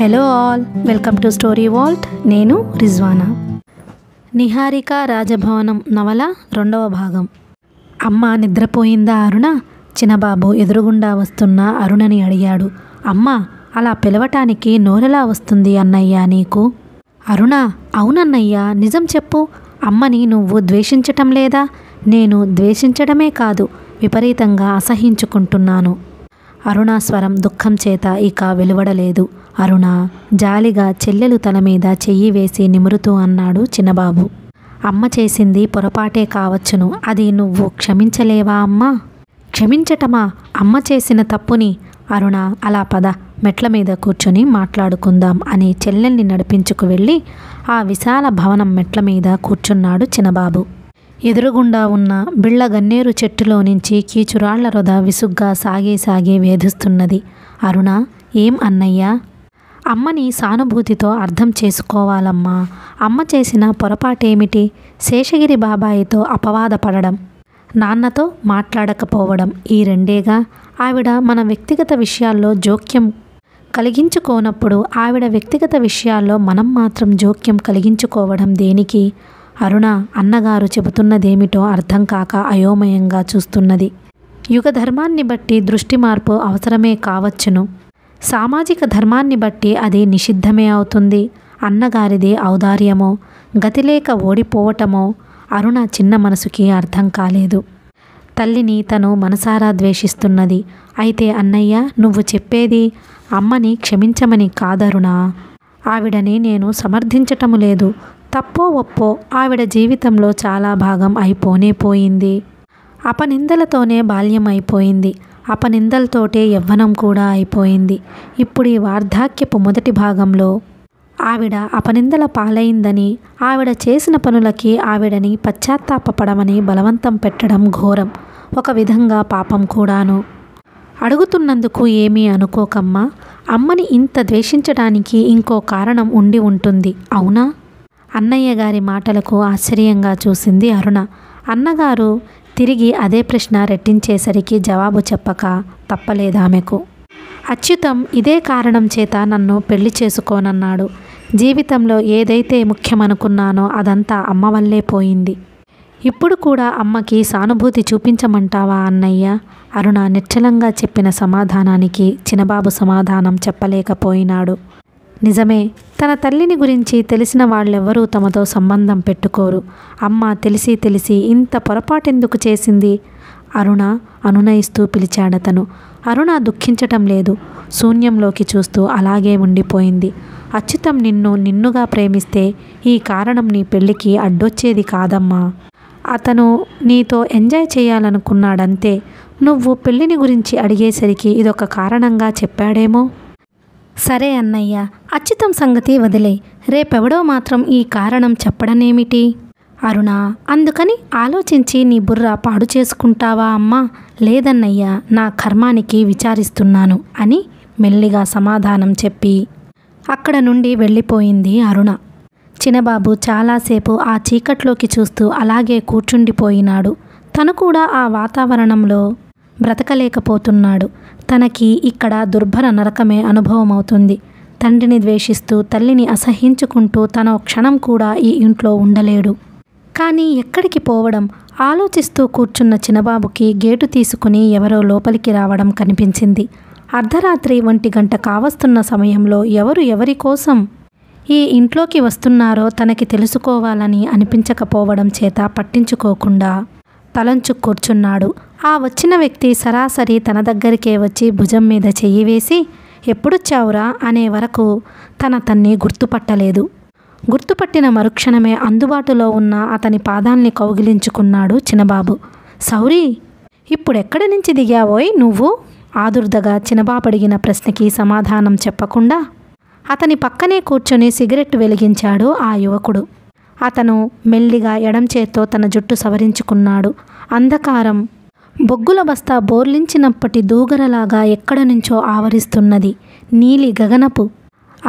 Hello all, welcome to story Walt. నేను రిజ్వానా. నిహారిక రాజభవనం నవల 2వ భాగం. అమ్మ నిద్రపోయిందా అరుణ? చిన్నబాబు ఎదురుగుండా వస్తున్న అరుణని అడిగాడు. అమ్మ, అలా పిలవటానికి నోరెలా వస్తుంది అన్నయ్య నీకు? అరుణ, అవునన్నయ్య, నిజం చెప్పు. అమ్మని నువ్వు ద్వేషించటం లేదా? నేను ద్వేషించడమే కాదు, విపరీతంగా అసహించుకుంటున్నాను. అరుణ స్వరం దుఃఖం చేత ఇక వెలువడలేదు. అరుణ జాలిగా చెల్లెలు తల మీద చెయ్యి వేసి నిమురుతూ అన్నాడు చిన్నబాబు. అమ్మ చేసింది పొరపాటే కావచ్చును, అది నువ్వు క్షమించలేవా అమ్మా? క్షమించటమా? అమ్మ చేసిన తప్పుని? అరుణ, అలా పద, మెట్ల మీద కూర్చొని మాట్లాడుకుందాం అని చెల్లెల్ని నడిపించుకు వెళ్ళి ఆ విశాల భవనం మెట్ల మీద కూర్చున్నాడు చిన్నబాబు. ఎదురుగుండా ఉన్న బిళ్ళ గన్నేరు చెట్టులో నుంచి కీచురాళ్ల రొద విసుగ్గా సాగి వేధిస్తున్నది. అరుణ, ఏం అన్నయ్యా? అమ్మని సానుభూతితో అర్థం చేసుకోవాలమ్మా. అమ్మ చేసిన పొరపాటేమిటి? శేషగిరి బాబాయితో అపవాదపడడం, నాన్నతో మాట్లాడకపోవడం, ఈ రెండేగా. ఆవిడ మన వ్యక్తిగత విషయాల్లో జోక్యం కలిగించుకోనప్పుడు ఆవిడ వ్యక్తిగత విషయాల్లో మనం మాత్రం జోక్యం కలిగించుకోవడం దేనికి? అరుణ అన్నగారు చెబుతున్నదేమిటో అర్థం కాక అయోమయంగా చూస్తున్నది. యుగ ధర్మాన్ని బట్టి దృష్టి మార్పు అవసరమే కావచ్చును, సామాజిక ధర్మాన్ని బట్టి అది నిషిద్ధమే అవుతుంది. అన్నగారిది ఔదార్యమో, గతిలేక ఓడిపోవటమో అరుణ చిన్న మనసుకి అర్థం కాలేదు. తల్లిని తను మనసారా ద్వేషిస్తున్నది. అయితే అన్నయ్య, నువ్వు చెప్పేది అమ్మని క్షమించమని కాదరుణా. ఆవిడని నేను సమర్థించటము లేదు. తప్పో ఒప్పో ఆవిడ జీవితంలో చాలా భాగం అయిపోనే పోయింది. అపనిందలతోనే బాల్యం అయిపోయింది, అపనిందలతోటే యవ్వనం కూడా అయిపోయింది. ఇప్పుడు ఈ వార్ధాక్యపు మొదటి భాగంలో ఆవిడ అపనిందల పాలైందని, ఆవిడ చేసిన పనులకి ఆవిడని పశ్చాత్తాపపడమని బలవంతం పెట్టడం ఘోరం, ఒక విధంగా పాపం కూడాను. అడుగుతున్నందుకు ఏమీ అనుకోకమ్మా. అమ్మని ఇంత ద్వేషించడానికి ఇంకో కారణం ఉండి ఉంటుంది, అవునా? అన్నయ్య గారి మాటలకు ఆశ్చర్యంగా చూసింది అరుణ. అన్నగారు తిరిగి అదే ప్రశ్న రెట్టించేసరికి జవాబు చెప్పక తప్పలేదామెకు. అచ్యుతం ఇదే కారణం చేత నన్ను పెళ్లి చేసుకోనన్నాడు. జీవితంలో ఏదైతే ముఖ్యమనుకున్నానో అదంతా అమ్మ వల్లే పోయింది. ఇప్పుడు కూడా అమ్మకి సానుభూతి చూపించమంటావా అన్నయ్య? అరుణ నిశ్చలంగా చెప్పిన సమాధానానికి చిన్నబాబు సమాధానం చెప్పలేకపోయినాడు. నిజమే, తన తల్లిని గురించి తెలిసిన వాళ్ళెవ్వరూ తమతో సంబంధం పెట్టుకోరు. అమ్మ తెలిసి ఇంత పొరపాటెందుకు చేసింది? అరుణ అనునయిస్తూ పిలిచాడతను. అరుణ దుఃఖించటం లేదు, శూన్యంలోకి చూస్తూ అలాగే ఉండిపోయింది. అచ్యుతం నిన్నుగా ప్రేమిస్తే ఈ కారణం నీ పెళ్ళికి అడ్డొచ్చేది కాదమ్మా. అతను నీతో ఎంజాయ్ చేయాలనుకున్నాడంతే. నువ్వు పెళ్ళిని గురించి అడిగేసరికి ఇదొక కారణంగా చెప్పాడేమో. సరే అన్నయ్య, అచ్యుతం సంగతి వదిలే. రేపెవడో మాత్రం ఈ కారణం చెప్పడనేమిటి? అరుణ, అందుకని ఆలోచించి నీ బుర్ర పాడు చేసుకుంటావా అమ్మా? లేదన్నయ్య, నా కర్మానికి విచారిస్తున్నాను అని మెల్లిగా సమాధానం చెప్పి అక్కడ నుండి వెళ్ళిపోయింది అరుణ. చిన్నబాబు చాలాసేపు ఆ చీకట్లోకి చూస్తూ అలాగే కూర్చుండిపోయినాడు. తను కూడా ఆ వాతావరణంలో బ్రతకలేకపోతున్నాడు. తనకి ఇక్కడ దుర్భర నరకమే అనుభవమవుతుంది. తండ్రిని ద్వేషిస్తూ తల్లిని అసహించుకుంటూ తన క్షణం కూడా ఈ ఇంట్లో ఉండలేడు. కానీ ఎక్కడికి పోవడం? ఆలోచిస్తూ కూర్చున్న చిన్నబాబుకి గేటు తీసుకుని ఎవరో లోపలికి రావడం కనిపించింది. అర్ధరాత్రి 1 గంట కావస్తున్న సమయంలో ఎవరి కోసం ఈ ఇంట్లోకి వస్తున్నారో తనకి తెలుసుకోవాలని అనిపించకపోవడం చేత పట్టించుకోకుండా తలంచు కూర్చున్నాడు. ఆ వచ్చిన వ్యక్తి సరాసరి తన దగ్గరికే వచ్చి భుజం మీద చెయ్యి వేసి, ఎప్పుడొచ్చావురా అనే వరకు తన్ని గుర్తుపట్టలేదు. గుర్తుపట్టిన మరుక్షణమే అందుబాటులో ఉన్న అతని పాదాల్ని కౌగిలించుకున్నాడు చిన్నబాబు. సౌరీ, ఇప్పుడెక్కడి నుంచి దిగావోయ్ నువ్వు? ఆదుర్దగా చిన్నబాబు అడిగిన ప్రశ్నకి సమాధానం చెప్పకుండా అతని పక్కనే కూర్చొని సిగరెట్ వెలిగించాడు ఆ యువకుడు. అతను మెల్లిగా ఎడం చేత్తో తన జుట్టు సవరించుకున్నాడు. అంధకారం బొగ్గుల బస్తా బోర్లించినప్పటి దూగరలాగా ఎక్కడి నుంచో ఆవరిస్తున్నది. నీలి గగనపు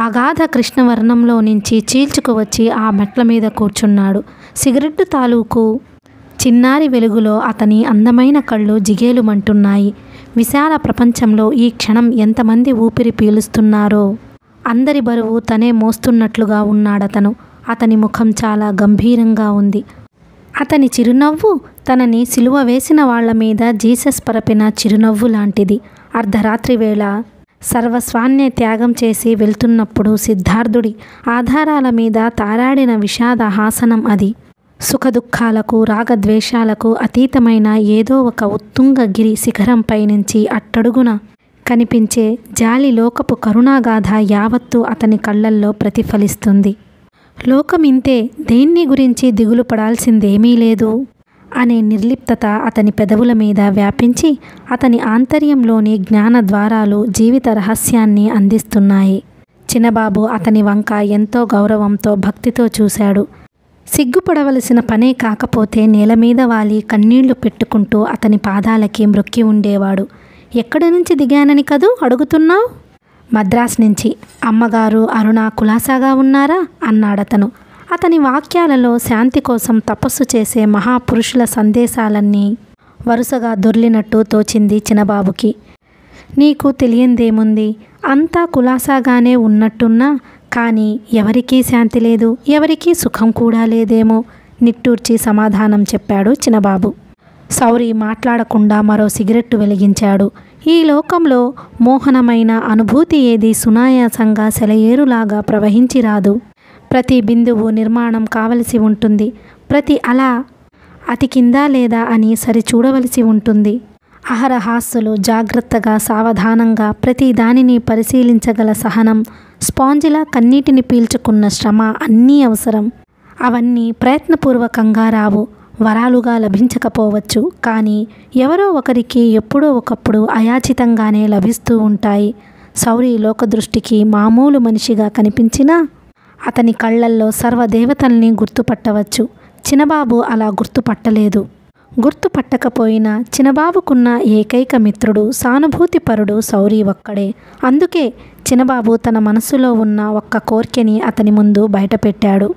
అగాధ కృష్ణవర్ణంలో నుంచి చీల్చుకువచ్చి ఆ మెట్ల మీద కూర్చున్నాడు. సిగరెట్టు తాలూకు చిన్నారి వెలుగులో అతని అందమైన కళ్ళు జిగేలుమంటున్నాయి. విశాల ప్రపంచంలో ఈ క్షణం ఎంతమంది ఊపిరి పీలుస్తున్నారో అందరి బరువు తనే మోస్తున్నట్లుగా ఉన్నాడతను. అతని ముఖం చాలా గంభీరంగా ఉంది. అతని చిరునవ్వు తనని సిలువ వేసిన వాళ్ల మీద జీసస్ పరపిన చిరునవ్వు లాంటిది. అర్ధరాత్రి వేళ సర్వస్వాన్నే త్యాగం చేసి వెళ్తున్నప్పుడు సిద్ధార్థుడి ఆధారాల మీద తారాడిన విషాద హాసనం అది. సుఖదుఖాలకు రాగద్వేషాలకు అతీతమైన ఏదో ఒక ఉత్తుంగగిరి శిఖరంపై నుంచి అట్టడుగున కనిపించే జాలి లోకపు కరుణాగాథ యావత్తు అతని కళ్ళల్లో ప్రతిఫలిస్తుంది. లోకమింతే, దేన్ని గురించి దిగులు పడాల్సిందేమీ లేదు అనే నిర్లిప్తత అతని పెదవుల మీద వ్యాపించి అతని ఆంతర్యంలోని జ్ఞాన ద్వారాలు జీవిత రహస్యాన్ని అందిస్తున్నాయి. చిన్నబాబు అతని వంక ఎంతో గౌరవంతో భక్తితో చూశాడు. సిగ్గుపడవలసిన పనే కాకపోతే నేల మీద వాలి కన్నీళ్లు పెట్టుకుంటూ అతని పాదాలకి మ్రొక్కి ఉండేవాడు. ఎక్కడి నుంచి దిగానని కదూ అడుగుతున్నావు? మద్రాస్ నుంచి. అమ్మగారు అరుణ కులాసాగా ఉన్నారా అన్నాడతను. అతని వాక్యాలలో శాంతి కోసం తపస్సు చేసే మహాపురుషుల సందేశాలన్నీ వరుసగా దొర్లినట్టు తోచింది చిన్నబాబుకి. నీకు తెలియందేముంది, అంతా కులాసాగానే ఉన్నట్టున్నా కానీ ఎవరికీ శాంతి లేదు, ఎవరికీ సుఖం కూడా లేదేమో నిట్టూర్చి సమాధానం చెప్పాడు చిన్నబాబు. సౌరి మాట్లాడకుండా మరో సిగరెట్టు వెలిగించాడు. ఈ లోకంలో మోహనమైన అనుభూతి ఏది సునాయాసంగా సెలయేరులాగా ప్రవహించి రాదు. ప్రతి బిందువు నిర్మాణం కావలసి ఉంటుంది. ప్రతి అల అతికిందా లేదా అని సరిచూడవలసి ఉంటుంది. అహరహాస్సులు జాగ్రత్తగా సావధానంగా ప్రతి దానిని పరిశీలించగల సహనం, స్పాంజిలా కన్నీటిని పీల్చుకున్న శ్రమ అన్నీ అవసరం. అవన్నీ ప్రయత్నపూర్వకంగా రావు, వరాలుగా లభించకపోవచ్చు. కానీ ఎవరో ఒకరికి ఎప్పుడో ఒకప్పుడు అయాచితంగానే లభిస్తూ ఉంటాయి. సౌరి లోకదృష్టికి మామూలు మనిషిగా కనిపించినా అతని కళ్ళల్లో సర్వదేవతల్ని గుర్తుపట్టవచ్చు. చిన్నబాబు అలా గుర్తుపట్టలేదు. గుర్తుపట్టకపోయినా చిన్నబాబుకున్న ఏకైక మిత్రుడు, సానుభూతిపరుడు సౌరి ఒక్కడే. అందుకే చిన్నబాబు తన మనసులో ఉన్న ఒక్క కోర్కెని అతని ముందు బయటపెట్టాడు.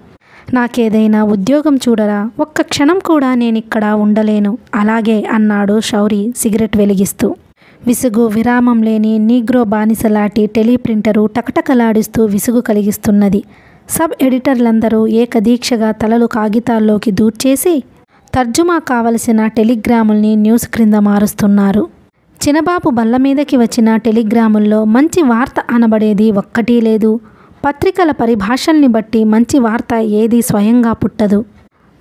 నాకేదైనా ఉద్యోగం చూడరా, ఒక్క క్షణం కూడా నేనిక్కడ ఉండలేను. అలాగే అన్నాడు శౌరి సిగరెట్ వెలిగిస్తూ. విసుగు విరామం లేని నీగ్రో బానిసలాంటి టెలిప్రింటరు టకటకలాడిస్తూ విసుగు కలిగిస్తున్నది. సబ్ ఎడిటర్లందరూ ఏకదీక్షగా తలలు కాగితాల్లోకి దూర్చేసి తర్జుమా కావలసిన టెలిగ్రాముల్ని న్యూస్ క్రింద మారుస్తున్నారు. చిన్నబాబు బల్ల మీదకి వచ్చిన టెలిగ్రాముల్లో మంచి వార్త అనబడేది ఒక్కటీ లేదు. పత్రికల పరిభాషల్ని బట్టి మంచి వార్త ఏది స్వయంగా పుట్టదు,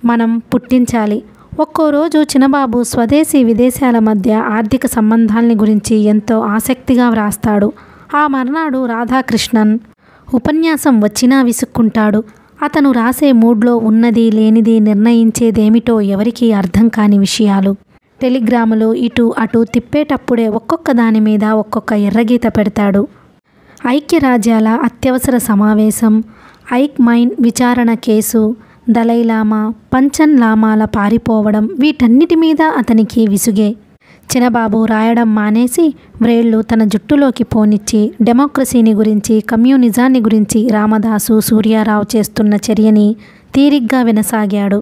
మనం పుట్టించాలి. ఒక్కో రోజు చిన్నబాబు స్వదేశీ విదేశాల మధ్య ఆర్థిక సంబంధాల్ని గురించి ఎంతో ఆసక్తిగా వ్రాస్తాడు. ఆ మర్నాడు రాధాకృష్ణన్ ఉపన్యాసం వచ్చినా విసుక్కుంటాడు. అతను రాసే మూడ్లో ఉన్నది లేనిది నిర్ణయించేదేమిటో ఎవరికీ అర్థం కాని విషయాలు. టెలిగ్రాములు ఇటు అటు తిప్పేటప్పుడే ఒక్కొక్క దాని మీద ఒక్కొక్క ఎర్రగీత పెడతాడు. ఐక్యరాజ్యాల అత్యవసర సమావేశం, ఐక్ మైన్ విచారణ కేసు, దలైలామా, పంచన్ లామాల పారిపోవడం, వీటన్నిటి మీద అతనికి విసుగే. చిన్నబాబు రాయడం మానేసి వ్రేళ్లు తన జుట్టులోకి పోనిచ్చి డెమోక్రసీని గురించి, కమ్యూనిజాన్ని గురించి రామదాసు, సూర్యారావు చేస్తున్న చర్యని తీరిగ్గా వినసాగాడు.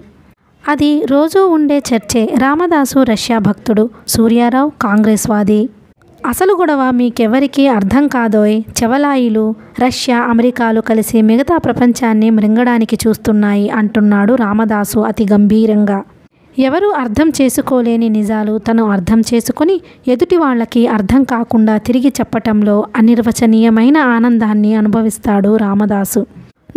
అది రోజూ ఉండే చర్చే. రామదాసు రష్యా భక్తుడు, సూర్యారావు కాంగ్రెస్వాది. అసలు గొడవ మీకెవరికీ అర్థం కాదోయ్. చెవలాయిలు రష్యా, అమెరికాలు కలిసి మిగతా ప్రపంచాన్ని మృంగడానికి చూస్తున్నాయి అంటున్నాడు రామదాసు అతి గంభీరంగా. ఎవరూ అర్థం చేసుకోలేని నిజాలు తను అర్థం చేసుకుని ఎదుటి వాళ్ళకి అర్థం కాకుండా తిరిగి చెప్పటంలో అనిర్వచనీయమైన ఆనందాన్ని అనుభవిస్తాడు రామదాసు.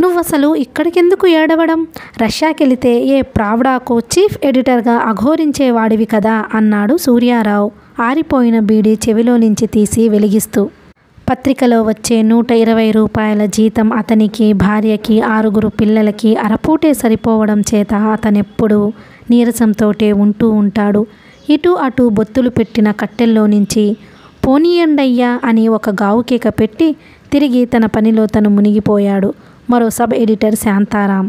నువ్వసలు ఇక్కడికెందుకు ఏడవడం? రష్యాకెళితే ఏ ప్రావ్డాకో చీఫ్ ఎడిటర్గా అఘోరించేవాడివి కదా అన్నాడు సూర్యారావు ఆరిపోయిన బీడీ చెవిలో నుంచి తీసి వెలిగిస్తూ. పత్రికలో వచ్చే 120 రూపాయల జీతం అతనికి, భార్యకి, 6 పిల్లలకి అరపూటే సరిపోవడం చేత అతనెప్పుడూ నీరసంతోటే ఉంటూ ఉంటాడు. ఇటు అటు బొత్తులు పెట్టిన కట్టెల్లో నుంచి పోనీయండయ్యా అని ఒక గావుకేక పెట్టి తిరిగి తన పనిలో తను మునిగిపోయాడు. మరో సబ్ ఎడిటర్ శాంతారాం.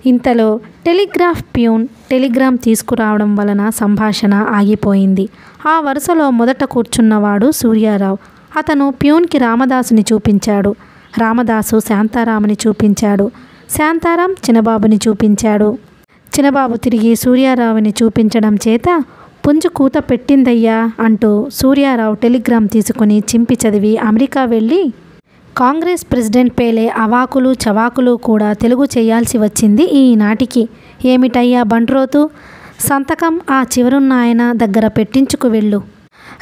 ఇంతలో టెలిగ్రాఫ్ ప్యూన్ టెలిగ్రామ్ తీసుకురావడం వలన సంభాషణ ఆగిపోయింది. ఆ వరుసలో మొదట కూర్చున్నవాడు సూర్యారావు. అతను ప్యూన్కి రామదాసుని చూపించాడు. రామదాసు శాంతారాముని చూపించాడు. శాంతారాం చిన్నబాబుని చూపించాడు. చిన్నబాబు తిరిగి సూర్యారావుని చూపించడం చేత పుంజు కూత పెట్టిందయ్యా అంటూ సూర్యారావు టెలిగ్రామ్ తీసుకుని చింపి చదివి అమెరికా వెళ్ళి కాంగ్రెస్ ప్రెసిడెంట్ పేలే అవాకులు చవాకులు కూడా తెలుగు చేయాల్సి వచ్చింది ఈనాటికి. ఏమిటయ్యా బంట్రోతు, సంతకం ఆ చివరున్న ఆయన దగ్గర పెట్టించుకు వెళ్ళు.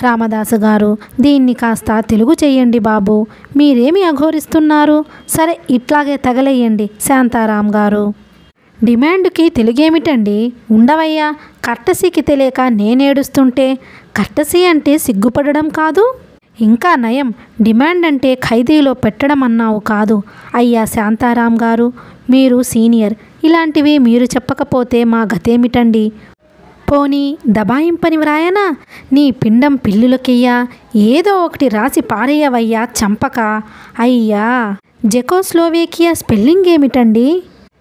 రామదాసు గారు, దీన్ని కాస్త తెలుగు చెయ్యండి బాబు, మీరేమి అఘోరిస్తున్నారు? సరే, ఇట్లాగే తగలేయండి. శాంతారాం గారు, డిమాండ్కి తెలుగేమిటండి? ఉండవయ్యా, కర్టసీకి తెలియక నేనేడుస్తుంటే. కర్టసీ అంటే సిగ్గుపడడం కాదు, ఇంకా నయం డిమాండ్ అంటే ఖైదీలో పెట్టడం అన్నావు కాదు. అయ్యా శాంతారాం గారు, మీరు సీనియర్, ఇలాంటివి మీరు చెప్పకపోతే మా గతేమిటండి? పోనీ దబాయింపని వ్రాయనా? నీ పిండం పిల్లులకయ్యా, ఏదో ఒకటి రాసి పారేయవయ్యా చంపక. అయ్యా, జెకోస్లోవేకియా స్పెల్లింగ్ ఏమిటండి?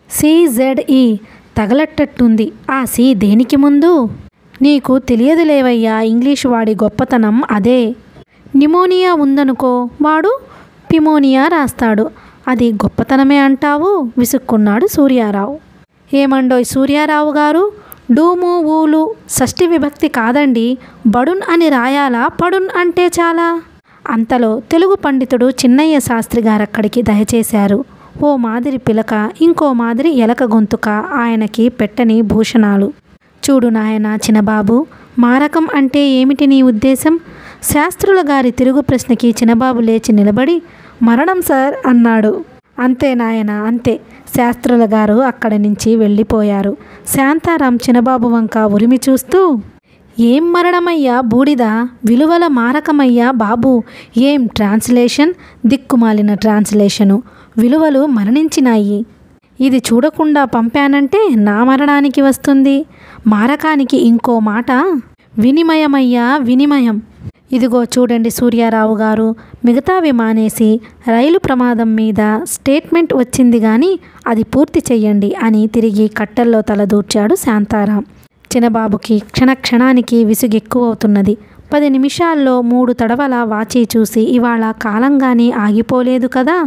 CZE తగలట్టట్టుంది. ఆ సి దేనికి ముందు? నీకు తెలియదులేవయ్యా, ఇంగ్లీషు వాడి గొప్పతనం అదే. నిమోనియా ఉందనుకో, వాడు పిమోనియా రాస్తాడు. అది గొప్పతనమే అంటావు? విసుక్కున్నాడు సూర్యారావు. ఏమండోయ్ సూర్యారావు గారు, డూము ఊలు షష్ఠి విభక్తి కాదండి, బడున్ అని రాయాలా, పడున్ అంటే చాలా? అంతలో తెలుగు పండితుడు చిన్నయ్య శాస్త్రి గారక్కడికి దయచేశారు. ఓ మాదిరి పిలక, ఇంకో మాదిరి ఎలక గొంతుక, ఆయనకి పెట్టని భూషణాలు. చూడు నాయన చిన్నబాబు, మారకం అంటే ఏమిటి నీ ఉద్దేశం? శాస్త్రుల గారి తిరుగు ప్రశ్నకి చిన్నబాబు లేచి నిలబడి, మరణం సార్ అన్నాడు. అంతే నాయన, అంతే. శాస్త్రుల గారు అక్కడి నుంచి వెళ్ళిపోయారు. శాంతారాం చిన్నబాబు వంక ఉరిమి చూస్తూ, ఏం మరణమయ్యా బూడిద, విలువల మారకమయ్యా బాబు. ఏం ట్రాన్స్లేషన్, దిక్కుమాలిన ట్రాన్స్లేషను. విలువలు మరణించినాయి. ఇది చూడకుండా పంపానంటే నా మరణానికి వస్తుంది. మారకానికి ఇంకో మాట వినిమయమయ్యా, వినిమయం. ఇదిగో చూడండి సూర్యారావు గారు, మిగతావి మానేసి రైలు ప్రమాదం మీద స్టేట్మెంట్ వచ్చింది కానీ అది పూర్తి చెయ్యండి అని తిరిగి కట్టెల్లో తలదూర్చాడు శాంతారాం. చిన్నబాబుకి క్షణానికి విసుగెక్కువవుతున్నది. 10 నిమిషాల్లో 3 తడవల వాచి చూసి ఇవాళ కాలంగానే ఆగిపోలేదు కదా.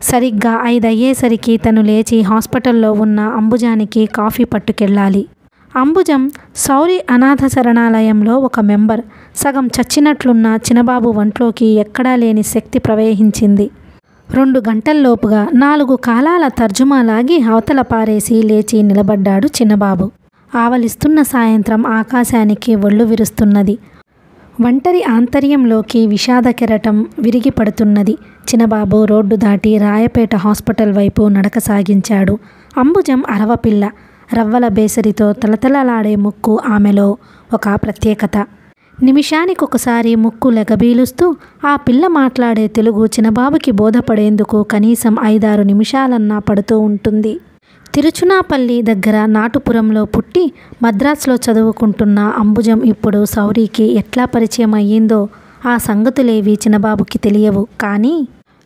సరిగ్గా 5 అయ్యేసరికి తను లేచి హాస్పిటల్లో ఉన్న అంబుజానికి కాఫీ పట్టుకెళ్ళాలి. అంబుజం సౌరి అనాథ శరణాలయంలో ఒక మెంబర్. సగం చచ్చినట్లున్న చిన్నబాబు వంట్లోకి ఎక్కడా లేని శక్తి ప్రవహించింది. 2 గంటల్లోపుగా 4 కాలాల తర్జుమా లాగి అవతల పారేసి లేచి నిలబడ్డాడు చిన్నబాబు. ఆవలిస్తున్న సాయంత్రం ఆకాశానికి ఒళ్ళు విరుస్తున్నది. ఒంటరి ఆంతర్యంలోకి విషాద కెరటం విరిగి పడుతున్నది. చిన్నబాబు రోడ్డు దాటి రాయపేట హాస్పిటల్ వైపు నడక సాగించాడు. అంబుజం అరవపిల్ల, రవ్వల బేసరితో తలతలలాడే ముక్కు ఆమెలో ఒక ప్రత్యేకత. నిమిషానికొకసారి ముక్కు లెగబీలుస్తూ ఆ పిల్ల మాట్లాడే తెలుగు చిన్నబాబుకి బోధపడేందుకు కనీసం 5-6 నిమిషాలన్నా పడుతూ ఉంటుంది. తిరుచునాపల్లి దగ్గర నాటుపురంలో పుట్టి మద్రాసులో చదువుకుంటున్న అంబుజం ఇప్పుడు సౌరికి ఎట్లా పరిచయం అయ్యిందో ఆ సంగతులేవి చిన్నబాబుకి తెలియవు. కానీ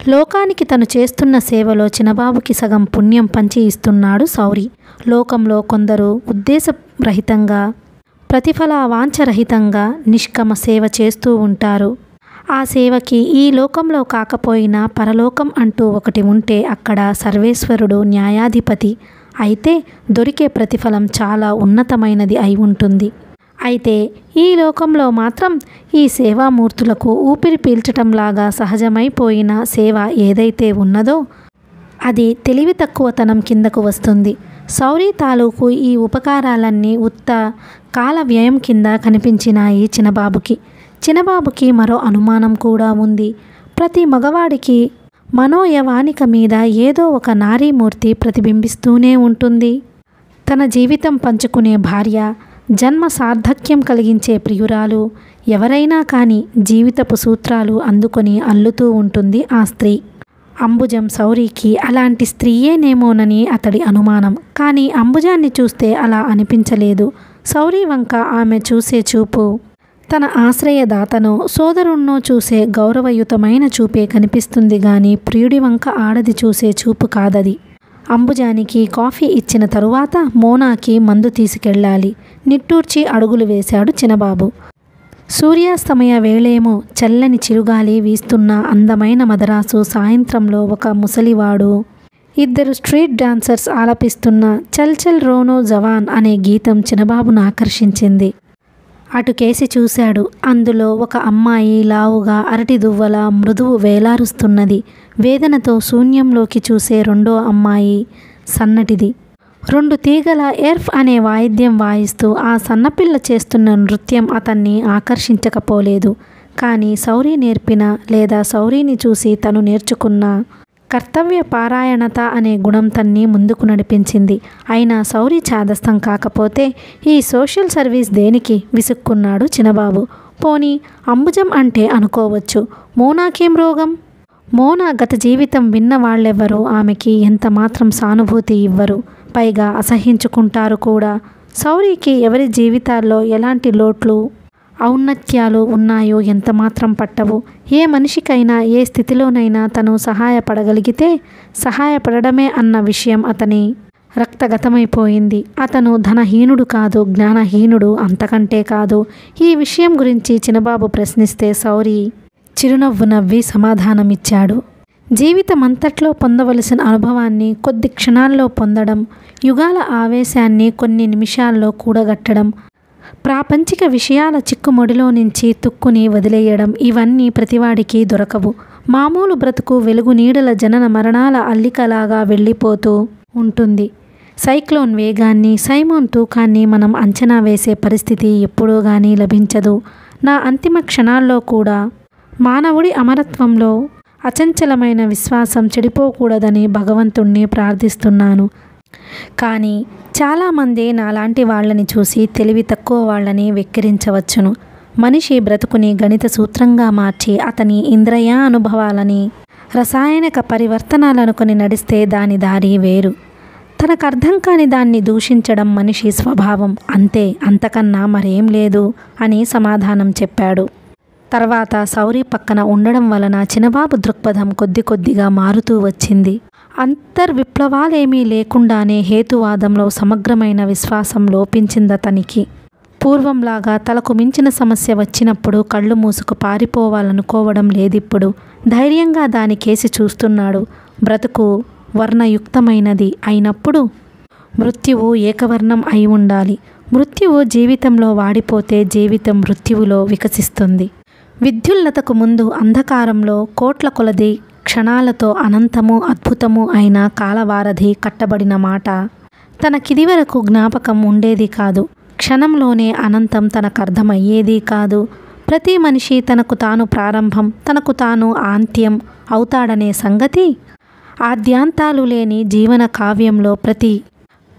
లోకానికి తను చేస్తున్న సేవలో చిన్నబాబుకి సగం పుణ్యం పంచి ఇస్తున్నాడు సౌరి. లోకంలో కొందరు ఉద్దేశరహితంగా, ప్రతిఫల వాంఛరహితంగా నిష్కమ సేవ చేస్తూ ఉంటారు. ఆ సేవకి ఈ లోకంలో కాకపోయినా పరలోకం అంటూ ఒకటి ఉంటే అక్కడ సర్వేశ్వరుడు న్యాయాధిపతి. అయితే దొరికే ప్రతిఫలం చాలా ఉన్నతమైనది అయి ఉంటుంది. అయితే ఈ లోకంలో మాత్రం ఈ సేవామూర్తులకు ఊపిరి పీల్చటంలాగా సహజమైపోయిన సేవ ఏదైతే ఉన్నదో అది తెలివి తక్కువతనం కిందకు వస్తుంది. సౌరి తాలూకు ఈ ఉపకారాలన్నీ ఉత్త కాల వ్యయం కింద కనిపించినాయి చిన్నబాబుకి. చిన్నబాబుకి మరో అనుమానం కూడా ఉంది. ప్రతి మగవాడికి మనోయవానిక మీద ఏదో ఒక నారీమూర్తి ప్రతిబింబిస్తూనే ఉంటుంది. తన జీవితం పంచుకునే భార్య, జన్మ సార్థక్యం కలిగించే ప్రియురాలు, ఎవరైనా కానీ జీవితపు సూత్రాలు అందుకొని అల్లుతూ ఉంటుంది ఆ స్త్రీ. అంబుజం సౌరికి అలాంటి స్త్రీయేనేమోనని అతడి అనుమానం. కానీ అంబుజాన్ని చూస్తే అలా అనిపించలేదు. సౌరి వంక ఆమె చూసే చూపు తన ఆశ్రయదాతనో సోదరుణ్ణో చూసే గౌరవయుతమైన చూపే కనిపిస్తుంది గాని ప్రియుడి వంక ఆడది చూసే చూపు కాదది. అంబుజానికి కాఫీ ఇచ్చిన తరువాత మోనాకి మందు తీసుకెళ్ళాలి. నిట్టూర్చి అడుగులు వేశాడు చిన్నబాబు. సూర్యాస్తమయ వేళేమో చల్లని చిరుగాలి వీస్తున్న అందమైన మదరాసు సాయంత్రంలో ఒక ముసలివాడు, 2 స్ట్రీట్ డాన్సర్స్ ఆలపిస్తున్న చల్ చల్ రోనో జవాన్ అనే గీతం చిన్నబాబును ఆకర్షించింది. అటుకేసి చూశాడు. అందులో ఒక అమ్మాయి లావుగా అరటి దువ్వల మృదువు వేలారుస్తున్నది. వేదనతో శూన్యంలోకి చూసే రెండో అమ్మాయి సన్నటిది. 2 తీగల ఎర్ఫ్ అనే వాయిద్యం వాయిస్తూ ఆ సన్నపిల్ల చేస్తున్న నృత్యం అతన్ని ఆకర్షించకపోలేదు. కానీ సౌరి నేర్పిన లేదా సౌరిని చూసి తను నేర్చుకున్న కర్తవ్య పారాయణత అనే గుణం తన్ని ముందుకు నడిపించింది. అయినా సౌరి చాదస్తం కాకపోతే ఈ సోషల్ సర్వీస్ దేనికి విసుక్కున్నాడు చినబాబు. పోనీ అంబుజం అంటే అనుకోవచ్చు. మోనాకేం రోగం? మోనా గత జీవితం విన్న వాళ్ళెవ్వరూ ఆమెకి ఎంత మాత్రం సానుభూతి ఇవ్వరు, పైగా అసహించుకుంటారు కూడా. సౌరికి ఎవరి జీవితాల్లో ఎలాంటి లోట్లు ఔన్నత్యాలు ఉన్నాయో ఎంత మాత్రం పట్టవు. ఏ మనిషికైనా ఏ స్థితిలోనైనా తను సహాయపడగలిగితే సహాయపడడమే అన్న విషయం అతని రక్తగతమైపోయింది. అతను ధనహీనుడు కాదు, జ్ఞానహీనుడు అంతకంటే కాదు. ఈ విషయం గురించి చినబాబు ప్రశ్నిస్తే సౌరి చిరునవ్వు నవ్వి సమాధానమిచ్చాడు. జీవితమంతట్లో పొందవలసిన అనుభవాన్ని కొద్ది క్షణాల్లో పొందడం, యుగాల ఆవేశాన్ని కొన్ని నిమిషాల్లో కూడగట్టడం, ప్రాపంచిక విషయాల చిక్కుముడిలో నుంచి తుక్కుని వదిలేయడం, ఇవన్నీ ప్రతివాడికి దొరకవు. మామూలు బ్రతుకు వెలుగు నీడల జనన మరణాల అల్లికలాగా వెళ్ళిపోతూ ఉంటుంది. సైక్లోన్ వేగాన్ని, సైమోన్ తూకాన్ని మనం అంచనా వేసే పరిస్థితి ఎప్పుడూ కానీ లభించదు. నా అంతిమ క్షణాల్లో కూడా మానవుడి అమరత్వంలో అచంచలమైన విశ్వాసం చెడిపోకూడదని భగవంతుణ్ణి ప్రార్థిస్తున్నాను. కానీ చాలామంది నాలాంటి వాళ్ళని చూసి తెలివి తక్కువ వాళ్ళని వెక్కిరించవచ్చును. మనిషి బ్రతుకుని గణిత సూత్రంగా మార్చి అతని ఇంద్రియ అనుభవాలని రసాయనిక పరివర్తనాలనుకొని నడిస్తే దాని దారి వేరు. తనకు అర్థం కాని దాన్ని దూషించడం మనిషి స్వభావం, అంతే, అంతకన్నా మరేం లేదు అని సమాధానం చెప్పాడు. తర్వాత సౌరి పక్కన ఉండడం వలన చినబాబు దృక్పథం కొద్ది కొద్దిగా మారుతూ వచ్చింది. అంతర్విప్లవాలేమీ లేకుండానే హేతువాదంలో సమగ్రమైన విశ్వాసం లోపించిందతనికి. పూర్వంలాగా తలకు మించిన సమస్య వచ్చినప్పుడు కళ్ళు మూసుకు పారిపోవాలనుకోవడం లేదిప్పుడు. ధైర్యంగా దాని కేసి చూస్తున్నాడు. బ్రతుకు వర్ణయుక్తమైనది అయినప్పుడు మృత్యువు ఏకవర్ణం అయి ఉండాలి. మృత్యువు జీవితంలో వాడిపోతే జీవితం మృత్యువులో వికసిస్తుంది. విద్యుల్లతకు ముందు అంధకారంలో కోట్ల కొలది క్షణాలతో అనంతము అద్భుతము అయిన కాలవారధి కట్టబడిన మాట తనకిది వరకు జ్ఞాపకం ఉండేది కాదు. క్షణంలోనే అనంతం తనకర్థమయ్యేది కాదు. ప్రతి మనిషి తనకు తాను ప్రారంభం, తనకు తాను ఆంత్యం అవుతాడనే సంగతి ఆద్యాంతాలు లేని జీవన కావ్యంలో ప్రతి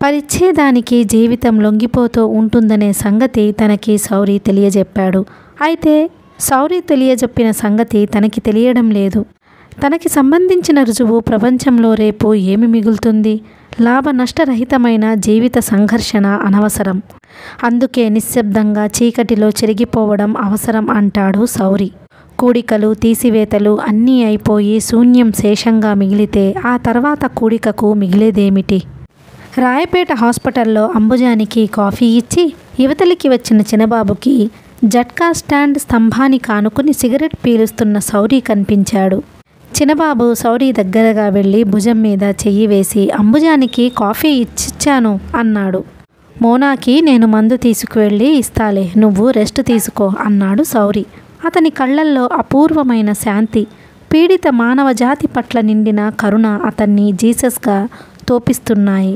పరిచ్ఛేదానికి జీవితం లొంగిపోతూ ఉంటుందనే సంగతి తనకి సౌరి తెలియజెప్పాడు. అయితే సౌరి తెలియజెప్పిన సంగతి తనకి తెలియడం లేదు. తనకి సంబంధించిన రుజువు ప్రపంచంలో రేపు ఏమి మిగులుతుంది? లాభ నష్టరహితమైన జీవిత సంఘర్షణ అనవసరం. అందుకే నిశ్శబ్దంగా చీకటిలో చెరిగిపోవడం అవసరం అంటాడు సౌరి. కూడికలు తీసివేతలు అన్నీ అయిపోయి శూన్యం శేషంగా మిగిలితే ఆ తర్వాత కూడికకు మిగిలేదేమిటి? రాయపేట హాస్పిటల్లో అంబుజానికి కాఫీ ఇచ్చి యువతలికి వచ్చిన చినబాబుకి జట్కా స్టాండ్ స్తంభానికి ఆనుకుని సిగరెట్ పీలుస్తున్న సౌరి కనిపించాడు. చినబాబు సౌరి దగ్గరగా వెళ్ళి భుజం మీద చెయ్యి వేసి అంబుజానికి కాఫీ ఇచ్చిచ్చాను అన్నాడు. మోనాకి నేను మందు తీసుకువెళ్ళి ఇస్తాలే, నువ్వు రెస్ట్ తీసుకో అన్నాడు సౌరి. అతని కళ్ళల్లో అపూర్వమైన శాంతి, పీడిత మానవ జాతి పట్ల నిండిన కరుణ అతన్ని జీసస్గా తోపిస్తున్నాయి.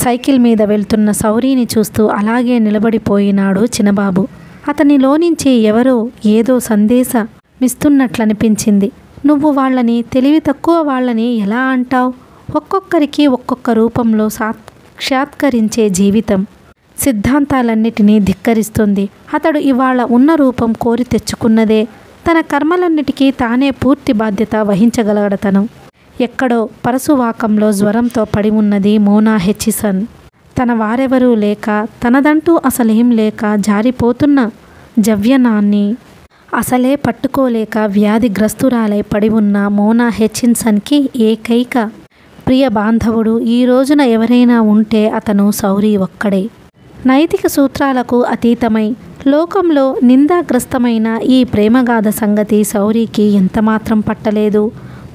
సైకిల్ మీద వెళ్తున్న సౌరిని చూస్తూ అలాగే నిలబడిపోయినాడు చినబాబు. అతనిలోనుంచి ఎవరో ఏదో సందేశమిస్తున్నట్లనిపించింది. నువ్వు వాళ్ళని తెలివి తక్కువ వాళ్ళని ఎలా అంటావు? ఒక్కొక్కరికి ఒక్కొక్క రూపంలో సాక్షాత్కరించే జీవితం సిద్ధాంతాలన్నిటినీ ధిక్కరిస్తుంది. అతడు ఇవాళ ఉన్న రూపం కోరి తెచ్చుకున్నదే. తన కర్మలన్నిటికీ తానే పూర్తి బాధ్యత వహించగలగడతను. ఎక్కడో పరశువాకంలో జ్వరంతో పడి ఉన్నది మోనా హెచ్చిసన్. తన వారెవరూ లేక, తనదంటూ అసలేం లేక జారిపోతున్న జవ్యనాన్ని అసలే పట్టుకోలేక వ్యాధిగ్రస్తురాలై పడి ఉన్న మోనా హెచ్చిన్సన్కి ఏకైక ప్రియ బాంధవుడు ఈ రోజున ఎవరైనా ఉంటే అతను సౌరి ఒక్కడే. నైతిక సూత్రాలకు అతీతమై లోకంలో నిందాగ్రస్తమైన ఈ ప్రేమగాథ సంగతి సౌరికి ఎంతమాత్రం పట్టలేదు.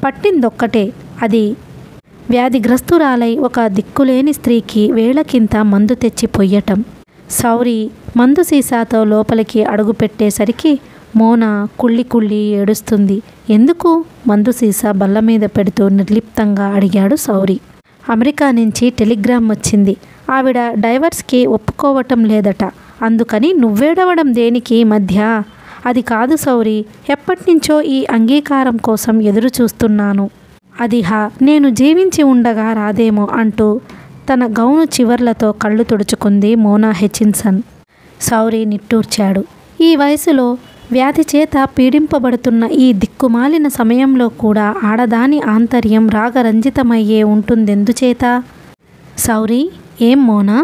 పట్టిందొక్కటే, అది వ్యాధిగ్రస్తురాలై ఒక దిక్కులేని స్త్రీకి వేళకింత మందు తెచ్చి పొయ్యటం. సౌరి మందు సీసాతో లోపలికి అడుగుపెట్టేసరికి మోనా కుళ్ళి కుళ్ళి ఏడుస్తుంది. ఎందుకు? మందు సీసా బల్ల మీద పెడుతూ నిర్లిప్తంగా అడిగాడు శౌరి. అమెరికా నుంచి టెలిగ్రామ్ వచ్చింది. ఆవిడ డైవర్స్కి ఒప్పుకోవటం లేదట. అందుకని నువ్వేడవడం దేనికి మధ్య? అది కాదు శౌరి, ఎప్పటినుంచో ఈ అంగీకారం కోసం ఎదురు చూస్తున్నాను. అదిహా నేను జీవించి ఉండగా రాదేమో అంటూ తన గౌను చివర్లతో కళ్ళు తుడుచుకుంది మోనా హెచిన్సన్. శౌరి నిట్టూర్చాడు. ఈ వయసులో వ్యాధి చేత పీడింపబడుతున్న ఈ దిక్కుమాలిన సమయంలో కూడా ఆడదాని ఆంతర్యం రాగరంజితమయ్యే ఉంటుందెందుచేత? శౌరి, ఏం మోనా?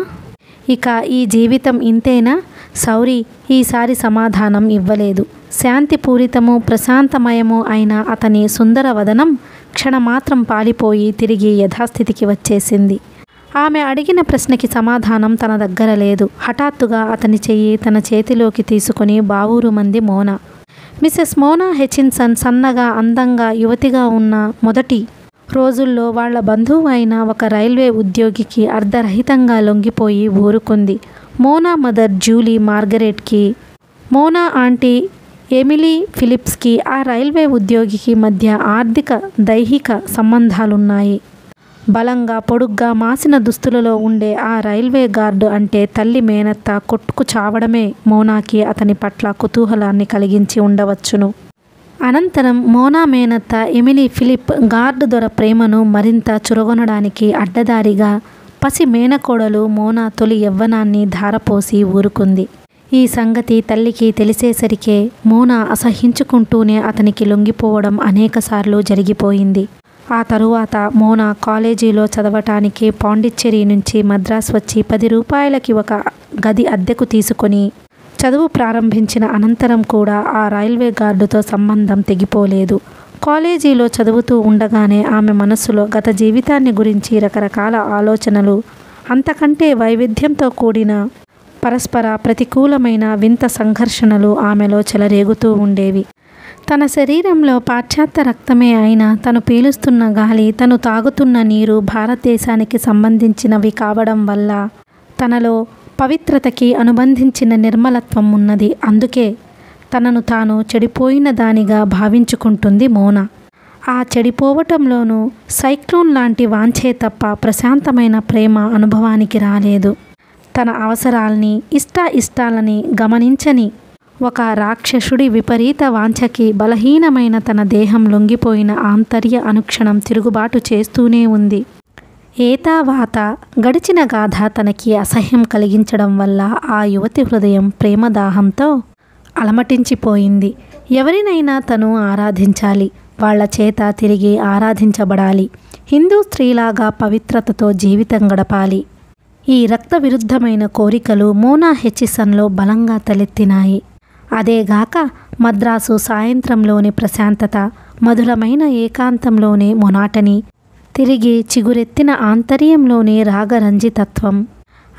ఇక ఈ జీవితం ఇంతేనా? శౌరి ఈసారి సమాధానం ఇవ్వలేదు. శాంతిపూరితము ప్రశాంతమయము అయిన అతని సుందర వదనం క్షణమాత్రం పాలిపోయి తిరిగి యథాస్థితికి వచ్చేసింది. ఆమె అడిగిన ప్రశ్నకి సమాధానం తన దగ్గర లేదు. హఠాత్తుగా అతని చెయ్యి తన చేతిలోకి తీసుకుని బావురుమంది మోనా. మిసెస్ మోనా హెచిన్సన్ సన్నగా అందంగా యువతిగా ఉన్న మొదటి రోజుల్లో వాళ్ల బంధువు అయిన ఒక రైల్వే ఉద్యోగికి అర్ధరహితంగా లొంగిపోయి ఊరుకుంది. మోనా మదర్ జూలీ మార్గరెట్కి, మోనా ఆంటీ ఎమిలీ ఫిలిప్స్కి ఆ రైల్వే ఉద్యోగికి మధ్య ఆర్థిక దైహిక సంబంధాలున్నాయి. బలంగా పొడుగ్గా మాసిన దుస్తులలో ఉండే ఆ రైల్వే గార్డు అంటే తల్లి మేనత్త కొట్టుకు చావడమే మోనాకి అతని పట్ల కుతూహలాన్ని కలిగించి ఉండవచ్చును. అనంతరం మోనా మేనత్త ఎమిలీ ఫిలిప్ గార్డు దొర ప్రేమను మరింత చురగొనడానికి అడ్డదారిగా పసి మేనకోడలు మోనా తొలి యవ్వనాన్ని ధారపోసి ఊరుకుంది. ఈ సంగతి తల్లికి తెలిసేసరికే మోనా అసహ్యించుకుంటూనే అతనికి లొంగిపోవడం అనేకసార్లు జరిగిపోయింది. ఆ తరువాత మోనా కాలేజీలో చదవటానికి పాండిచ్చేరి నుంచి మద్రాసు వచ్చి 10 రూపాయలకి ఒక గది అద్దెకు తీసుకొని చదువు ప్రారంభించిన అనంతరం కూడా ఆ రైల్వే గార్డుతో సంబంధం తెగిపోలేదు. కాలేజీలో చదువుతూ ఉండగానే ఆమె మనస్సులో గత జీవితాన్ని గురించి రకరకాల ఆలోచనలు, అంతకంటే వైవిధ్యంతో కూడిన పరస్పర ప్రతికూలమైన వింత సంఘర్షణలు ఆమెలో చెలరేగుతూ ఉండేవి. తన శరీరంలో పాశ్చాత్య రక్తమే అయినా తను పీలుస్తున్న గాలి, తను తాగుతున్న నీరు భారతదేశానికి సంబంధించినవి కావడం వల్ల తనలో పవిత్రతకి అనుబంధించిన నిర్మలత్వం ఉన్నది. అందుకే తనను తాను చెడిపోయిన దానిగా భావించుకుంటుంది మోనా. ఆ చెడిపోవటంలోనూ సైక్లోన్ లాంటి వాంఛే తప్ప ప్రశాంతమైన ప్రేమ అనుభవానికి రాలేదు. తన అవసరాల్ని ఇష్టాలని గమనించని ఒక రాక్షసుడి విపరీత వాంఛకి బలహీనమైన తన దేహం లొంగిపోయిన ఆంతర్య అనుక్షణం తిరుగుబాటు చేస్తూనే ఉంది. ఏతావాత గడిచిన గాథ తనకి అసహ్యం కలిగించడం వల్ల ఆ యువతి హృదయం ప్రేమదాహంతో అలమటించిపోయింది. ఎవరినైనా తను ఆరాధించాలి, వాళ్ల చేత తిరిగి ఆరాధించబడాలి. హిందూ స్త్రీలాగా పవిత్రతతో జీవితం గడపాలి. ఈ రక్త విరుద్ధమైన కోరికలు మోనా హెచిన్సన్లో బలంగా తలెత్తినాయి. అదేగాక మద్రాసు సాయంత్రంలోని ప్రశాంతత, మధురమైన ఏకాంతంలోని మొనాటని, తిరిగి చిగురెత్తిన ఆంతర్యంలోని రాగరంజితత్వం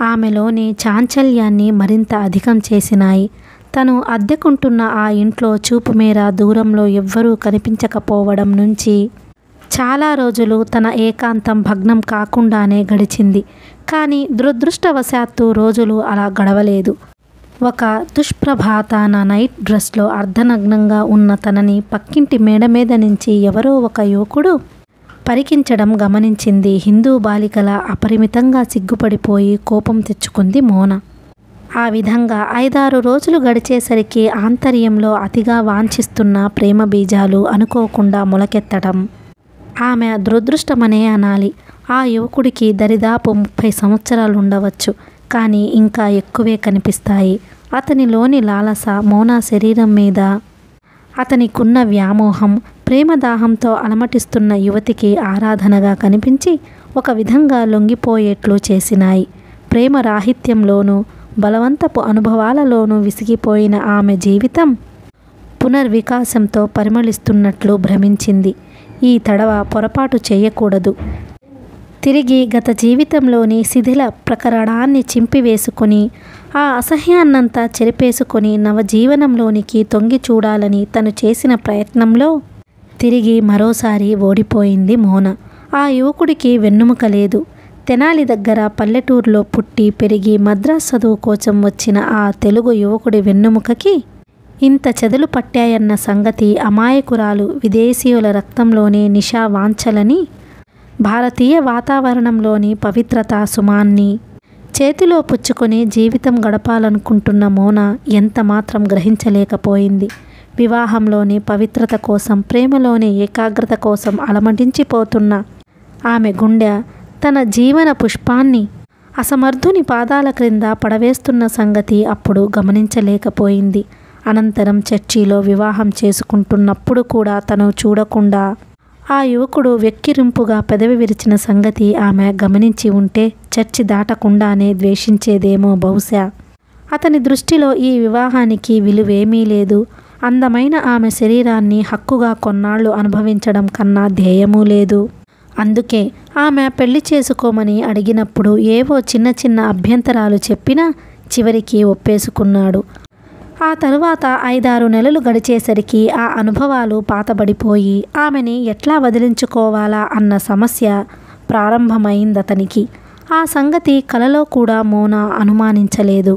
ఆమెలోని చాంచల్యాన్ని మరింత అధికం చేసినాయి. తను అద్దెకుంటున్న ఆ ఇంట్లో చూపు మేర దూరంలో ఎవ్వరూ కనిపించకపోవడం నుంచి చాలా రోజులు తన ఏకాంతం భగ్నం కాకుండానే గడిచింది. కానీ దురదృష్టవశాత్తు రోజులు అలా గడవలేదు. ఒక దుష్ప్రభాతాన నైట్ డ్రెస్లో అర్ధనగ్నంగా ఉన్న తనని పక్కింటి మేడ మీద నుంచి ఎవరో ఒక యువకుడు పరికించడం గమనించింది. హిందూ బాలికల అపరిమితంగా సిగ్గుపడిపోయి కోపం తెచ్చుకుంది మోనా. ఆ విధంగా 5-6 రోజులు గడిచేసరికి ఆంతర్యంలో అతిగా వాంఛిస్తున్న ప్రేమ బీజాలు అనుకోకుండా మొలకెత్తడం ఆమె దురదృష్టమనే అనాలి. ఆ యువకుడికి దరిదాపు 30 సంవత్సరాలుండవచ్చు. కానీ ఇంకా ఎక్కువే కనిపిస్తాయి. అతనిలోని లాలస, మోనా శరీరం మీద అతనికున్న వ్యామోహం, ప్రేమదాహంతో అలమటిస్తున్న యువతికి ఆరాధనగా కనిపించి ఒక విధంగా లొంగిపోయేట్లు చేసినాయి. ప్రేమ రాహిత్యంలోనూ బలవంతపు అనుభవాలలోనూ విసిగిపోయిన ఆమె జీవితం పునర్వికాసంతో పరిమళిస్తున్నట్లు భ్రమించింది. ఈ తడవ పొరపాటు చేయకూడదు. తిరిగి గత జీవితంలోని శిథిల ప్రకరణాన్ని చింపివేసుకొని ఆ అసహ్యాన్నంతా చెరిపేసుకొని నవజీవనంలోనికి తొంగి చూడాలని తను చేసిన ప్రయత్నంలో తిరిగి మరోసారి ఓడిపోయింది మోనా. ఆ యువకుడికి వెన్నుముక లేదు. తెనాలి దగ్గర పల్లెటూరులో పుట్టి పెరిగి మద్రాసు చదువు కోసం వచ్చిన ఆ తెలుగు యువకుడి వెన్నుముకకి ఇంత చెదలు పట్టాయన్న సంగతి అమాయకురాలు విదేశీయుల రక్తంలోని నిషా వాంఛలని, భారతీయ వాతావరణంలోని పవిత్రత సుమాన్ని చేతిలో పుచ్చుకొని జీవితం గడపాలనుకుంటున్న మోనా ఎంత మాత్రం గ్రహించలేకపోయింది. వివాహంలోని పవిత్రత కోసం, ప్రేమలోని ఏకాగ్రత కోసం అలమటించిపోతున్న ఆమె గుండె తన జీవన పుష్పాన్ని అసమర్థుని పాదాల క్రింద పడవేస్తున్న సంగతి అప్పుడు గమనించలేకపోయింది. అనంతరం చర్చిలో వివాహం చేసుకుంటున్నప్పుడు కూడా తను చూడకుండా ఆ యువకుడు వెక్కిరింపుగా పెదవి విరిచిన సంగతి ఆమె గమనించి ఉంటే చర్చి దాటకుండానే ద్వేషించేదేమో బహుశా. అతని దృష్టిలో ఈ వివాహానికి విలువేమీ లేదు. అందమైన ఆమె శరీరాన్ని హక్కుగా కొన్నాళ్లు అనుభవించడం కన్నా ధ్యేయమూ లేదు. అందుకే ఆమె పెళ్లి చేసుకోమని అడిగినప్పుడు ఏవో చిన్న చిన్న అభ్యంతరాలు చెప్పినా చివరికి ఒప్పేసుకున్నాడు. ఆ తరువాత 5-6 నెలలు గడిచేసరికి ఆ అనుభవాలు పాతబడిపోయి ఆమెని ఎట్లా వదిలించుకోవాలా అన్న సమస్య ప్రారంభమైందతనికి. ఆ సంగతి కలలో కూడా మోనా అనుమానించలేదు.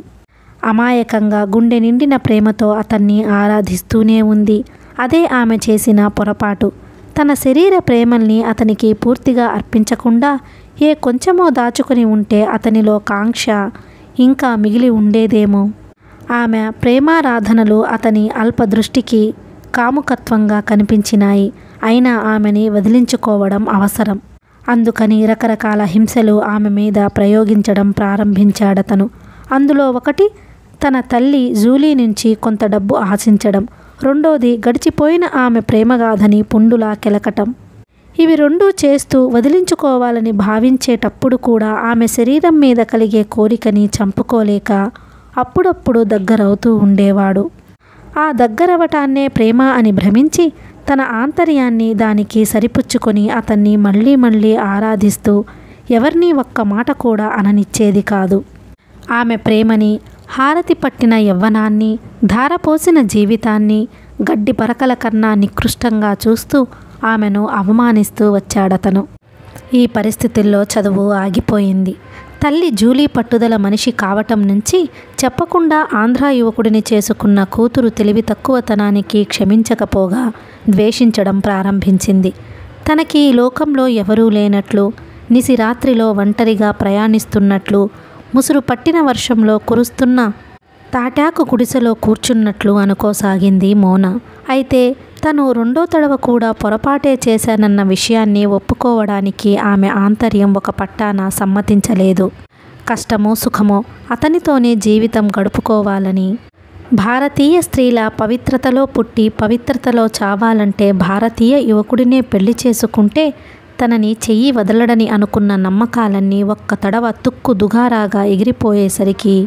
అమాయకంగా గుండె నిండిన ప్రేమతో అతన్ని ఆరాధిస్తూనే ఉంది. అదే ఆమె చేసిన పొరపాటు. తన శరీర ప్రేమల్ని అతనికి పూర్తిగా అర్పించకుండా ఏ కొంచెమో దాచుకుని ఉంటే అతనిలో కాంక్ష ఇంకా మిగిలి ఉండేదేమో. ఆమె ప్రేమారాధనలు అతని అల్పదృష్టికి కాముకత్వంగా కనిపించినాయి. అయినా ఆమెని వదిలించుకోవడం అవసరం. అందుకని రకరకాల హింసలు ఆమె మీద ప్రయోగించడం ప్రారంభించాడతను. అందులో ఒకటి తన తల్లి జూలీ నుంచి కొంత డబ్బు ఆశించడం, రెండోది గడిచిపోయిన ఆమె ప్రేమగాథని పుండులా కెలకటం. ఇవి రెండూ చేస్తూ వదిలించుకోవాలని భావించేటప్పుడు కూడా ఆమె శరీరం మీద కలిగే కోరికని చంపుకోలేక అప్పుడప్పుడు దగ్గరవుతూ ఉండేవాడు. ఆ దగ్గరవటాన్నే ప్రేమ అని భ్రమించి తన ఆంతర్యాన్ని దానికి సరిపుచ్చుకొని అతన్ని మళ్ళీ మళ్ళీ ఆరాధిస్తూ ఎవరినీ ఒక్క మాట కూడా అననిచ్చేది కాదు. ఆమె ప్రేమని, హారతి పట్టిన యవ్వనాన్ని, ధారపోసిన జీవితాన్ని గడ్డి పరకల కన్నా నికృష్టంగా చూస్తూ ఆమెను అవమానిస్తూ వచ్చాడతను. ఈ పరిస్థితుల్లో చదువు ఆగిపోయింది. తల్లి జూలీ పట్టుదల మనిషి కావటం నుంచి చెప్పకుండా ఆంధ్రా యువకుడిని చేసుకున్న కూతురు తెలివి తక్కువతనానికి క్షమించకపోగా ద్వేషించడం ప్రారంభించింది. తనకి ఈ లోకంలో ఎవరూ లేనట్లు, నిసిరాత్రిలో ఒంటరిగా ప్రయాణిస్తున్నట్లు, ముసురు పట్టిన వర్షంలో కురుస్తున్న తాటాకు గుడిసెలో కూర్చున్నట్లు అనుకోసాగింది మోనా. అయితే తను రెండో తడవ కూడా పొరపాటే చేశానన్న విషయాన్ని ఒప్పుకోవడానికి ఆమె ఆంతర్యం ఒక పట్టాన సమ్మతించలేదు. కష్టమో సుఖమో అతనితోనే జీవితం గడుపుకోవాలని, భారతీయ స్త్రీల పవిత్రతలో పుట్టి పవిత్రతలో చావాలంటే భారతీయ యువకుడినే పెళ్లి చేసుకుంటే తనని చెయ్యి వదలడని అనుకున్న నమ్మకాలన్నీ ఒక్క తడవ తుక్కు దుగారాగా ఎగిరిపోయేసరికి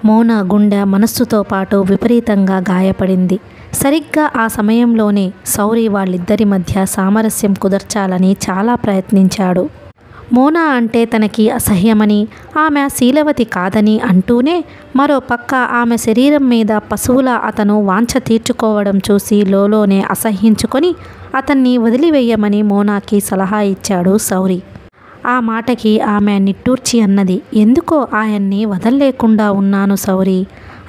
మోనా గుండె మనస్సుతో పాటు విపరీతంగా గాయపడింది. సరిగ్గా ఆ సమయంలోనే సౌరి వాళ్ళిద్దరి మధ్య సామరస్యం కుదర్చాలని చాలా ప్రయత్నించాడు. మోనా అంటే తనకి అసహ్యమని, ఆమె శీలవతి కాదని అంటూనే మరో పక్క ఆమె శరీరం మీద పశువులా అతను వాంఛ తీర్చుకోవడం చూసి లోలోనే అసహ్యించుకొని అతన్ని వదిలివేయమని మోనాకి సలహా ఇచ్చాడు సౌరి. ఆ మాటకి ఆమె నిట్టూర్చి అన్నది, ఎందుకో ఆయన్ని వదల్లేకుండా ఉన్నాను సౌరి.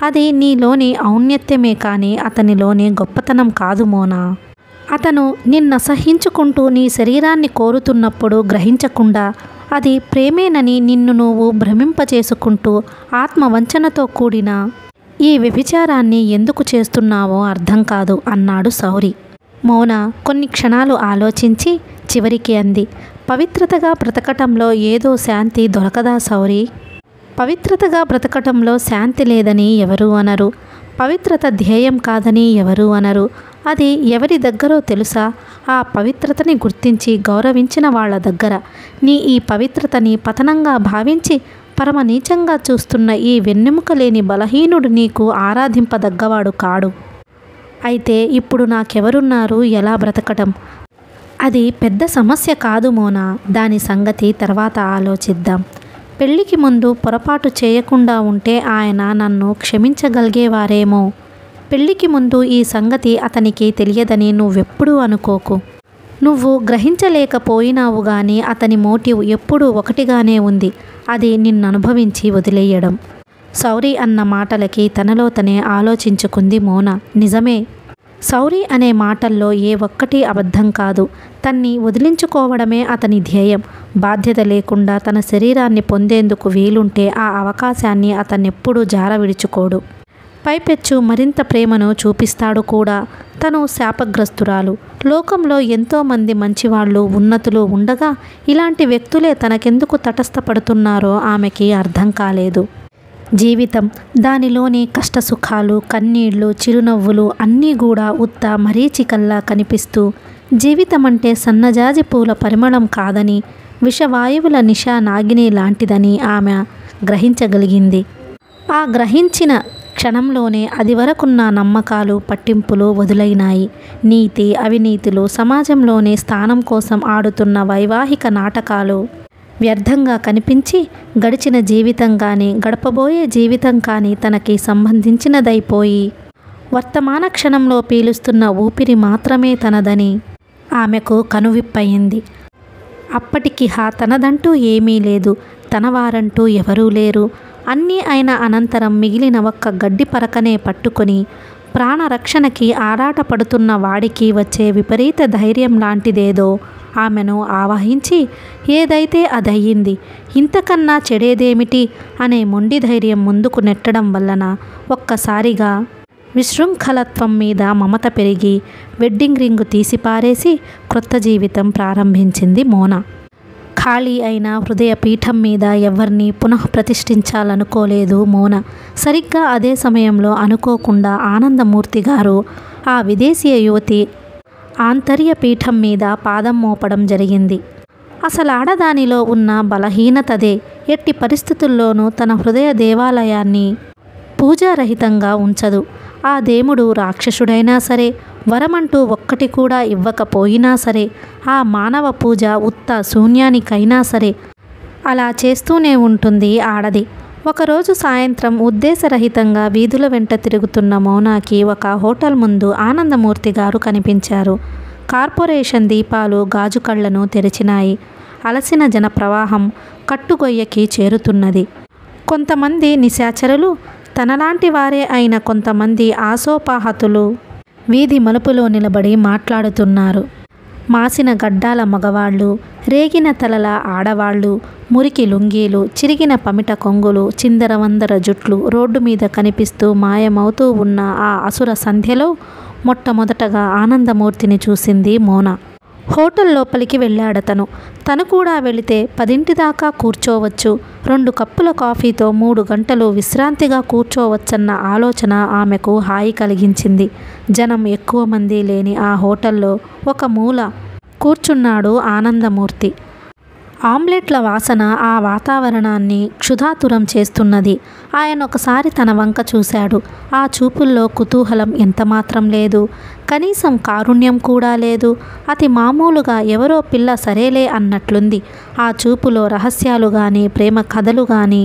అది నీలోని ఔన్నత్యమే కానీ అతనిలోని గొప్పతనం కాదు మోనా. అతను నిన్నసహించుకుంటూ నీ శరీరాన్ని కోరుతున్నప్పుడు గ్రహించకుండా అది ప్రేమేనని నిన్ను నువ్వు భ్రమింపచేసుకుంటూ ఆత్మవంచనతో కూడిన ఈ వ్యభిచారాన్ని ఎందుకు చేస్తున్నావో అర్థం కాదు అన్నాడు సౌరి. మోనా కొన్ని క్షణాలు ఆలోచించి చివరికి అంది, పవిత్రతగా బ్రతకటంలో ఏదో శాంతి దొరకదా సౌరి? పవిత్రతగా బ్రతకటంలో శాంతి లేదని ఎవరూ అనరు. పవిత్రత ధ్యేయం కాదని ఎవరూ అనరు. అది ఎవరి దగ్గరో తెలుసా? ఆ పవిత్రతని గుర్తించి గౌరవించిన వాళ్ళ దగ్గర. నీ ఈ పవిత్రతని పతనంగా భావించి పరమ నీచంగా చూస్తున్న ఈ వెన్నెముక లేని బలహీనుడు నీకు ఆరాధింపదగ్గవాడు కాడు. అయితే ఇప్పుడు నాకెవరున్నారు? ఎలా బ్రతకటం? అది పెద్ద సమస్య కాదు మోనా. దాని సంగతి తర్వాత ఆలోచిద్దాం. పెళ్ళికి ముందు పొరపాటు చేయకుండా ఉంటే ఆయన నన్ను క్షమించగలిగేవారేమో. పెళ్ళికి ముందు ఈ సంగతి అతనికి తెలియదని నువ్వెప్పుడూ అనుకోకు. నువ్వు గ్రహించలేకపోయినావు కానీ అతని మోటివ్ ఎప్పుడూ ఒకటిగానే ఉంది. అది నిన్ననుభవించి వదిలేయడం. సౌరి అన్న మాటలకి తనలో తనే ఆలోచించుకుంది మోన. నిజమే, సౌరి అనే మాటల్లో ఏ ఒక్కటి అబద్ధం కాదు. తన్ని వదిలించుకోవడమే అతని ధ్యేయం. బాధ్యత లేకుండా తన శరీరాన్ని పొందేందుకు వీలుంటే ఆ అవకాశాన్ని అతన్నెప్పుడూ జార విడుచుకోడు. పైపెచ్చు మరింత ప్రేమను చూపిస్తాడు కూడా. తను శాపగ్రస్తురాలు. లోకంలో ఎంతోమంది మంచివాళ్ళు, ఉన్నతులు ఉండగా ఇలాంటి వ్యక్తులే తనకెందుకు తటస్థపడుతున్నారో ఆమెకి అర్థం కాలేదు. జీవితం, దానిలోని కష్టసుఖాలు, కన్నీళ్లు, చిరునవ్వులు అన్నీ కూడా ఉత్త మరీచికల్లా కనిపిస్తూ, జీవితమంటే సన్నజాజి పూల పరిమళం కాదని, విషవాయువుల నిశా నాగిని లాంటిదని ఆమె గ్రహించగలిగింది. ఆ గ్రహించిన క్షణంలోనే అది వరకున్న నమ్మకాలు, పట్టింపులు వదులైనాయి. నీతి, అవినీతులు, సమాజంలోని స్థానం కోసం ఆడుతున్న వైవాహిక నాటకాలు వ్యర్థంగా కనిపించి, గడిచిన జీవితం కానీ గడపబోయే జీవితం కానీ తనకి సంబంధించినదైపోయి, వర్తమాన క్షణంలో పీలుస్తున్న ఊపిరి మాత్రమే తనదని ఆమెకు కనువిప్పయింది. అప్పటికి తనదంటూ ఏమీ లేదు, తనవారంటూ ఎవరూ లేరు. అన్నీ అయిన అనంతరం మిగిలిన ఒక్క గడ్డి పరకనే పట్టుకొని ప్రాణరక్షణకి ఆరాటపడుతున్న వాడికి వచ్చే విపరీత ధైర్యం లాంటిదేదో ఆమెను ఆవహించి, ఏదైతే అదయ్యింది, ఇంతకన్నా చెడేదేమిటి అనే మొండి ధైర్యం ముందుకు నెట్టడం వలన ఒక్కసారిగా విశృంఖలత్వం మీద మమత పెరిగి వెడ్డింగ్ రింగు తీసిపారేసి క్రొత్త జీవితం ప్రారంభించింది మోన. ఖాళీ అయిన హృదయ పీఠం మీద ఎవరిని పునఃప్రతిష్ఠించాలనుకోలేదు మోన. సరిగ్గా అదే సమయంలో అనుకోకుండా ఆనందమూర్తి గారు ఆ విదేశీయ యువతి ఆంతర్య పీఠం మీద పాదం మోపడం జరిగింది. అసలు ఆడదానిలో ఉన్న బలహీనతదే ఎట్టి పరిస్థితుల్లోనూ తన హృదయ దేవాలయాన్ని పూజారహితంగా ఉంచదు. ఆ దేవుడు రాక్షసుడైనా సరే, వరమంటూ ఒక్కటి కూడా ఇవ్వకపోయినా సరే, ఆ మానవ పూజ ఉత్త శూన్యానికైనా సరే అలా చేస్తూనే ఉంటుంది ఆడది. ఒకరోజు సాయంత్రం ఉద్దేశరహితంగా వీధుల వెంట తిరుగుతున్న మౌనాకి ఒక హోటల్ ముందు ఆనందమూర్తి గారు కనిపించారు. కార్పొరేషన్ దీపాలు గాజు కళ్లను తెరిచినాయి. అలసిన జనప్రవాహం కట్టుగొయ్యకి చేరుతున్నది. కొంతమంది నిశాచరులు, తనలాంటి వారే అయిన కొంతమంది ఆసోపాహతులు వీధి మలుపులో నిలబడి మాట్లాడుతున్నారు. మాసిన గడ్డాల మగవాళ్ళు, రేగిన తలల ఆడవాళ్ళు, మురికి లుంగీలు, చిరిగిన పమిట కొంగులు, చిందరవందర జుట్లు రోడ్డు మీద కనిపిస్తూ మాయమవుతూ ఉన్న ఆ అసుర సంధ్యలో మొట్టమొదటగా ఆనందమూర్తిని చూసింది మోన. హోటల్ లోపలికి వెళ్ళాడతను. తను కూడా వెళితే 10 దాకా కూర్చోవచ్చు, 2 కప్పుల కాఫీతో 3 గంటలు విశ్రాంతిగా కూర్చోవచ్చన్న ఆలోచన ఆమెకు హాయి కలిగించింది. జనం ఎక్కువ మంది లేని ఆ హోటల్లో ఒక మూల కూర్చున్నాడు ఆనందమూర్తి. ఆమ్లెట్ల వాసన ఆ వాతావరణాన్ని క్షుధాతురం చేస్తున్నది. ఆయన ఒకసారి తన వంక చూశాడు. ఆ చూపుల్లో కుతూహలం ఎంతమాత్రం లేదు, కనీసం కారుణ్యం కూడా లేదు. అతి మామూలుగా ఎవరో పిల్ల సరేలే అన్నట్లుంది. ఆ చూపులో రహస్యాలు కానీ, ప్రేమ కథలు కానీ,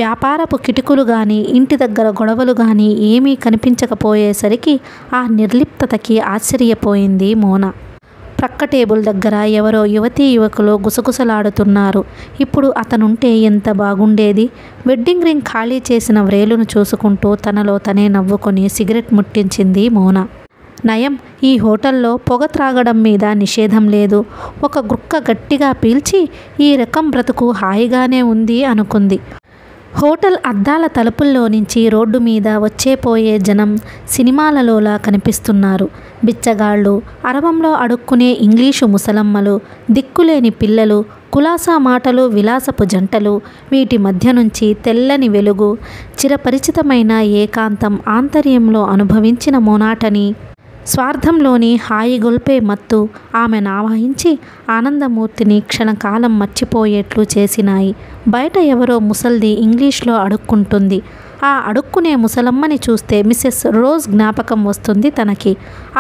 వ్యాపారపు కిటుకులు కానీ, ఇంటి దగ్గర గొడవలు కానీ ఏమీ కనిపించకపోయేసరికి ఆ నిర్లిప్తతకి ఆశ్చర్యపోయింది మోన. ప్రక్క టేబుల్ దగ్గర ఎవరో యువతీ యువకులు గుసగుసలాడుతున్నారు. ఇప్పుడు అతనుంటే ఎంత బాగుండేది. వెడ్డింగ్ రింగ్ ఖాళీ చేసిన వ్రేలును చూసుకుంటూ తనలో తనే నవ్వుకొని సిగరెట్ ముట్టించింది మోన. నయం, ఈ హోటల్లో పొగ త్రాగడం మీద నిషేధం లేదు. ఒక గుక్క గట్టిగా పీల్చి ఈ రకం బ్రతుకు హాయిగానే ఉంది అనుకుంది. హోటల్ అద్దాల తలుపుల్లో నుంచి రోడ్డు మీద వచ్చేపోయే జనం సినిమాలలోలా కనిపిస్తున్నారు. బిచ్చగాళ్ళు, అరవంలో అడుక్కునే ఇంగ్లీషు ముసలమ్మలు, దిక్కులేని పిల్లలు, కులాసా మాటలు, విలాసపు జంటలు, వీటి మధ్య నుంచి తెల్లని వెలుగు, చిరపరిచితమైన ఏకాంతం, ఆంతర్యంలో అనుభవించిన మోనాటని, స్వార్థంలోని హాయిగొల్పే మత్తు ఆమెను ఆవహించి ఆనందమూర్తిని క్షణకాలం మర్చిపోయేట్లు చేసినాయి. బయట ఎవరో ముసల్ది ఇంగ్లీష్లో అడుక్కుంటుంది. ఆ అడుక్కునే ముసలమ్మని చూస్తే మిసెస్ రోజ్ జ్ఞాపకం వస్తుంది తనకి.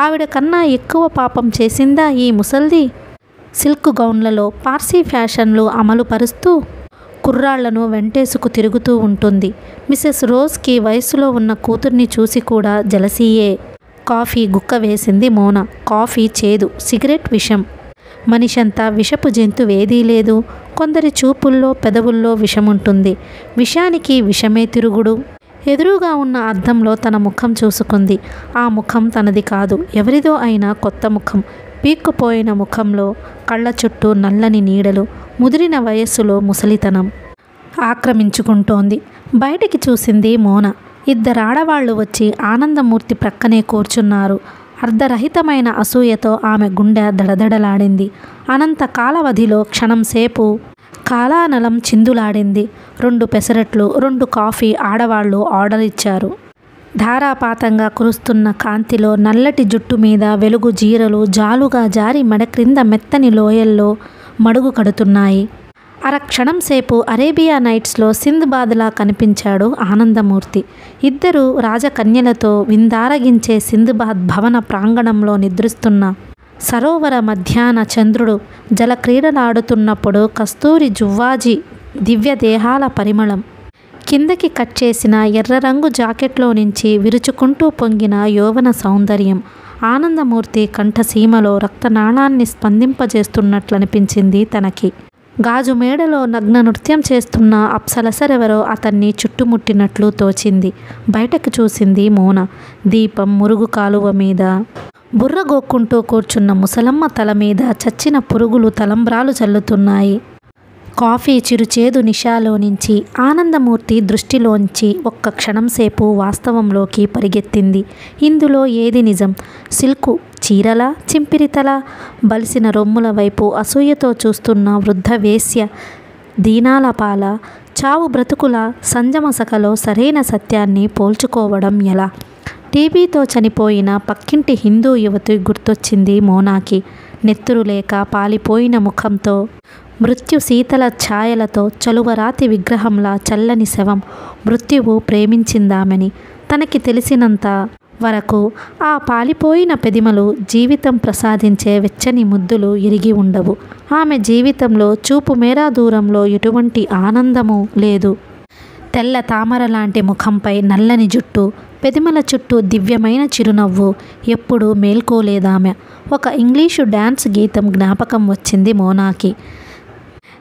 ఆవిడ కన్నా ఎక్కువ పాపం చేసిందా ఈ ముసల్ది? సిల్క్ గౌన్లలో పార్సీ ఫ్యాషన్లు అమలు పరుస్తూ కుర్రాళ్లను వెంటేసుకు తిరుగుతూ ఉంటుంది. మిసెస్ రోజ్కి వయసులో ఉన్న కూతుర్ని చూసి కూడా జలసీయే. కాఫీ గుక్క వేసింది మోన. కాఫీ చేదు, సిగరెట్ విషం. మనిషంతా విషపు జంతువేదీ లేదు. కొందరి చూపుల్లో పెదవుల్లో విషముంటుంది. విషానికి విషమే తిరుగుడు. ఎదురుగా ఉన్న అద్దంలో తన ముఖం చూసుకుంది. ఆ ముఖం తనది కాదు, ఎవరిదో అయినా కొత్త ముఖం. పీక్కుపోయిన ముఖంలో కళ్ళ చుట్టూ నల్లని నీడలు, ముదిరిన వయస్సులో ముసలితనం ఆక్రమించుకుంటోంది. బయటికి చూసింది మోన. ఇద్దరాడవాళ్లు వచ్చి ఆనందమూర్తి ప్రక్కనే కూర్చున్నారు. అర్ధరహితమైన అసూయతో ఆమె గుండె దడదడలాడింది. అనంత కాలవధిలో క్షణంసేపు కాలానలం చిందులాడింది. 2 పెసరట్లు, 2 కాఫీ ఆడవాళ్లు ఆర్డర్ ఇచ్చారు. ధారాపాతంగా కురుస్తున్న కాంతిలో నల్లటి జుట్టు మీద వెలుగు జీరలు జాలుగా జారి మెడ క్రింద మెత్తని లోయల్లో మడుగు కడుతున్నాయి. అరక్షణం సేపు అరేబియా నైట్స్లో సింద్బాద్లా కనిపించాడు ఆనందమూర్తి. ఇద్దరు రాజకన్యలతో విందారగించే సింద్బాద్ భవన ప్రాంగణంలో నిద్రిస్తున్న సరోవర మధ్యాహ్న చంద్రుడు జలక్రీడలాడుతున్నప్పుడు కస్తూరి జువ్వాజీ దివ్యదేహాల పరిమళం, కిందకి కట్ చేసిన ఎర్రరంగు జాకెట్లో నుంచి విరుచుకుంటూ పొంగిన యౌవన సౌందర్యం ఆనందమూర్తి కంఠసీమలో రక్తనాళాన్ని స్పందింపజేస్తున్నట్లనిపించింది తనకి. గాజు మేడలో నగ్న నృత్యం చేస్తున్న అప్సరసరెవరో అతన్ని చుట్టుముట్టినట్లు తోచింది. బయటకు చూసింది మోన. దీపం మురుగు కాలువ మీద బుర్రగోక్కుంటూ కూర్చున్న ముసలమ్మ తల మీద చచ్చిన పురుగులు తలంబ్రాలు చల్లుతున్నాయి. కాఫీ చిరుచేదు నిషాలో నుంచి ఆనందమూర్తి దృష్టిలోంచి ఒక్క క్షణంసేపు వాస్తవంలోకి పరిగెత్తింది. ఇందులో ఏది నిజం? సిల్కు చీరల, చింపిరితల, బలిసిన రొమ్ముల వైపు అసూయతో చూస్తున్న వృద్ధ వేశ్య దీనాల పాల, చావు బ్రతుకుల సంజమసకలో సరైన సత్యాన్ని పోల్చుకోవడం ఎలా? టీబీతో చనిపోయిన పక్కింటి హిందూ యువతి గుర్తొచ్చింది మోనాకి. నెత్తురు లేక పాలిపోయిన ముఖంతో, మృత్యు శీతల ఛాయలతో, చలువరాతి విగ్రహంలా చల్లని శవం. మృత్యువు ప్రేమించిందామెని. తనకి తెలిసినంత వరకు ఆ పాలిపోయిన పెదిమలు జీవితం ప్రసాదించే వెచ్చని ముద్దులు ఎరిగి ఉండవు. ఆమె జీవితంలో చూపు మేరా దూరంలో ఎటువంటి ఆనందము లేదు. తెల్ల తామర లాంటి ముఖంపై నల్లని జుట్టు, పెదిమల చుట్టూ దివ్యమైన చిరునవ్వు. ఎప్పుడూ మేల్కోలేదామె. ఒక ఇంగ్లీషు డ్యాన్స్ గీతం జ్ఞాపకం వచ్చింది మోనాకి.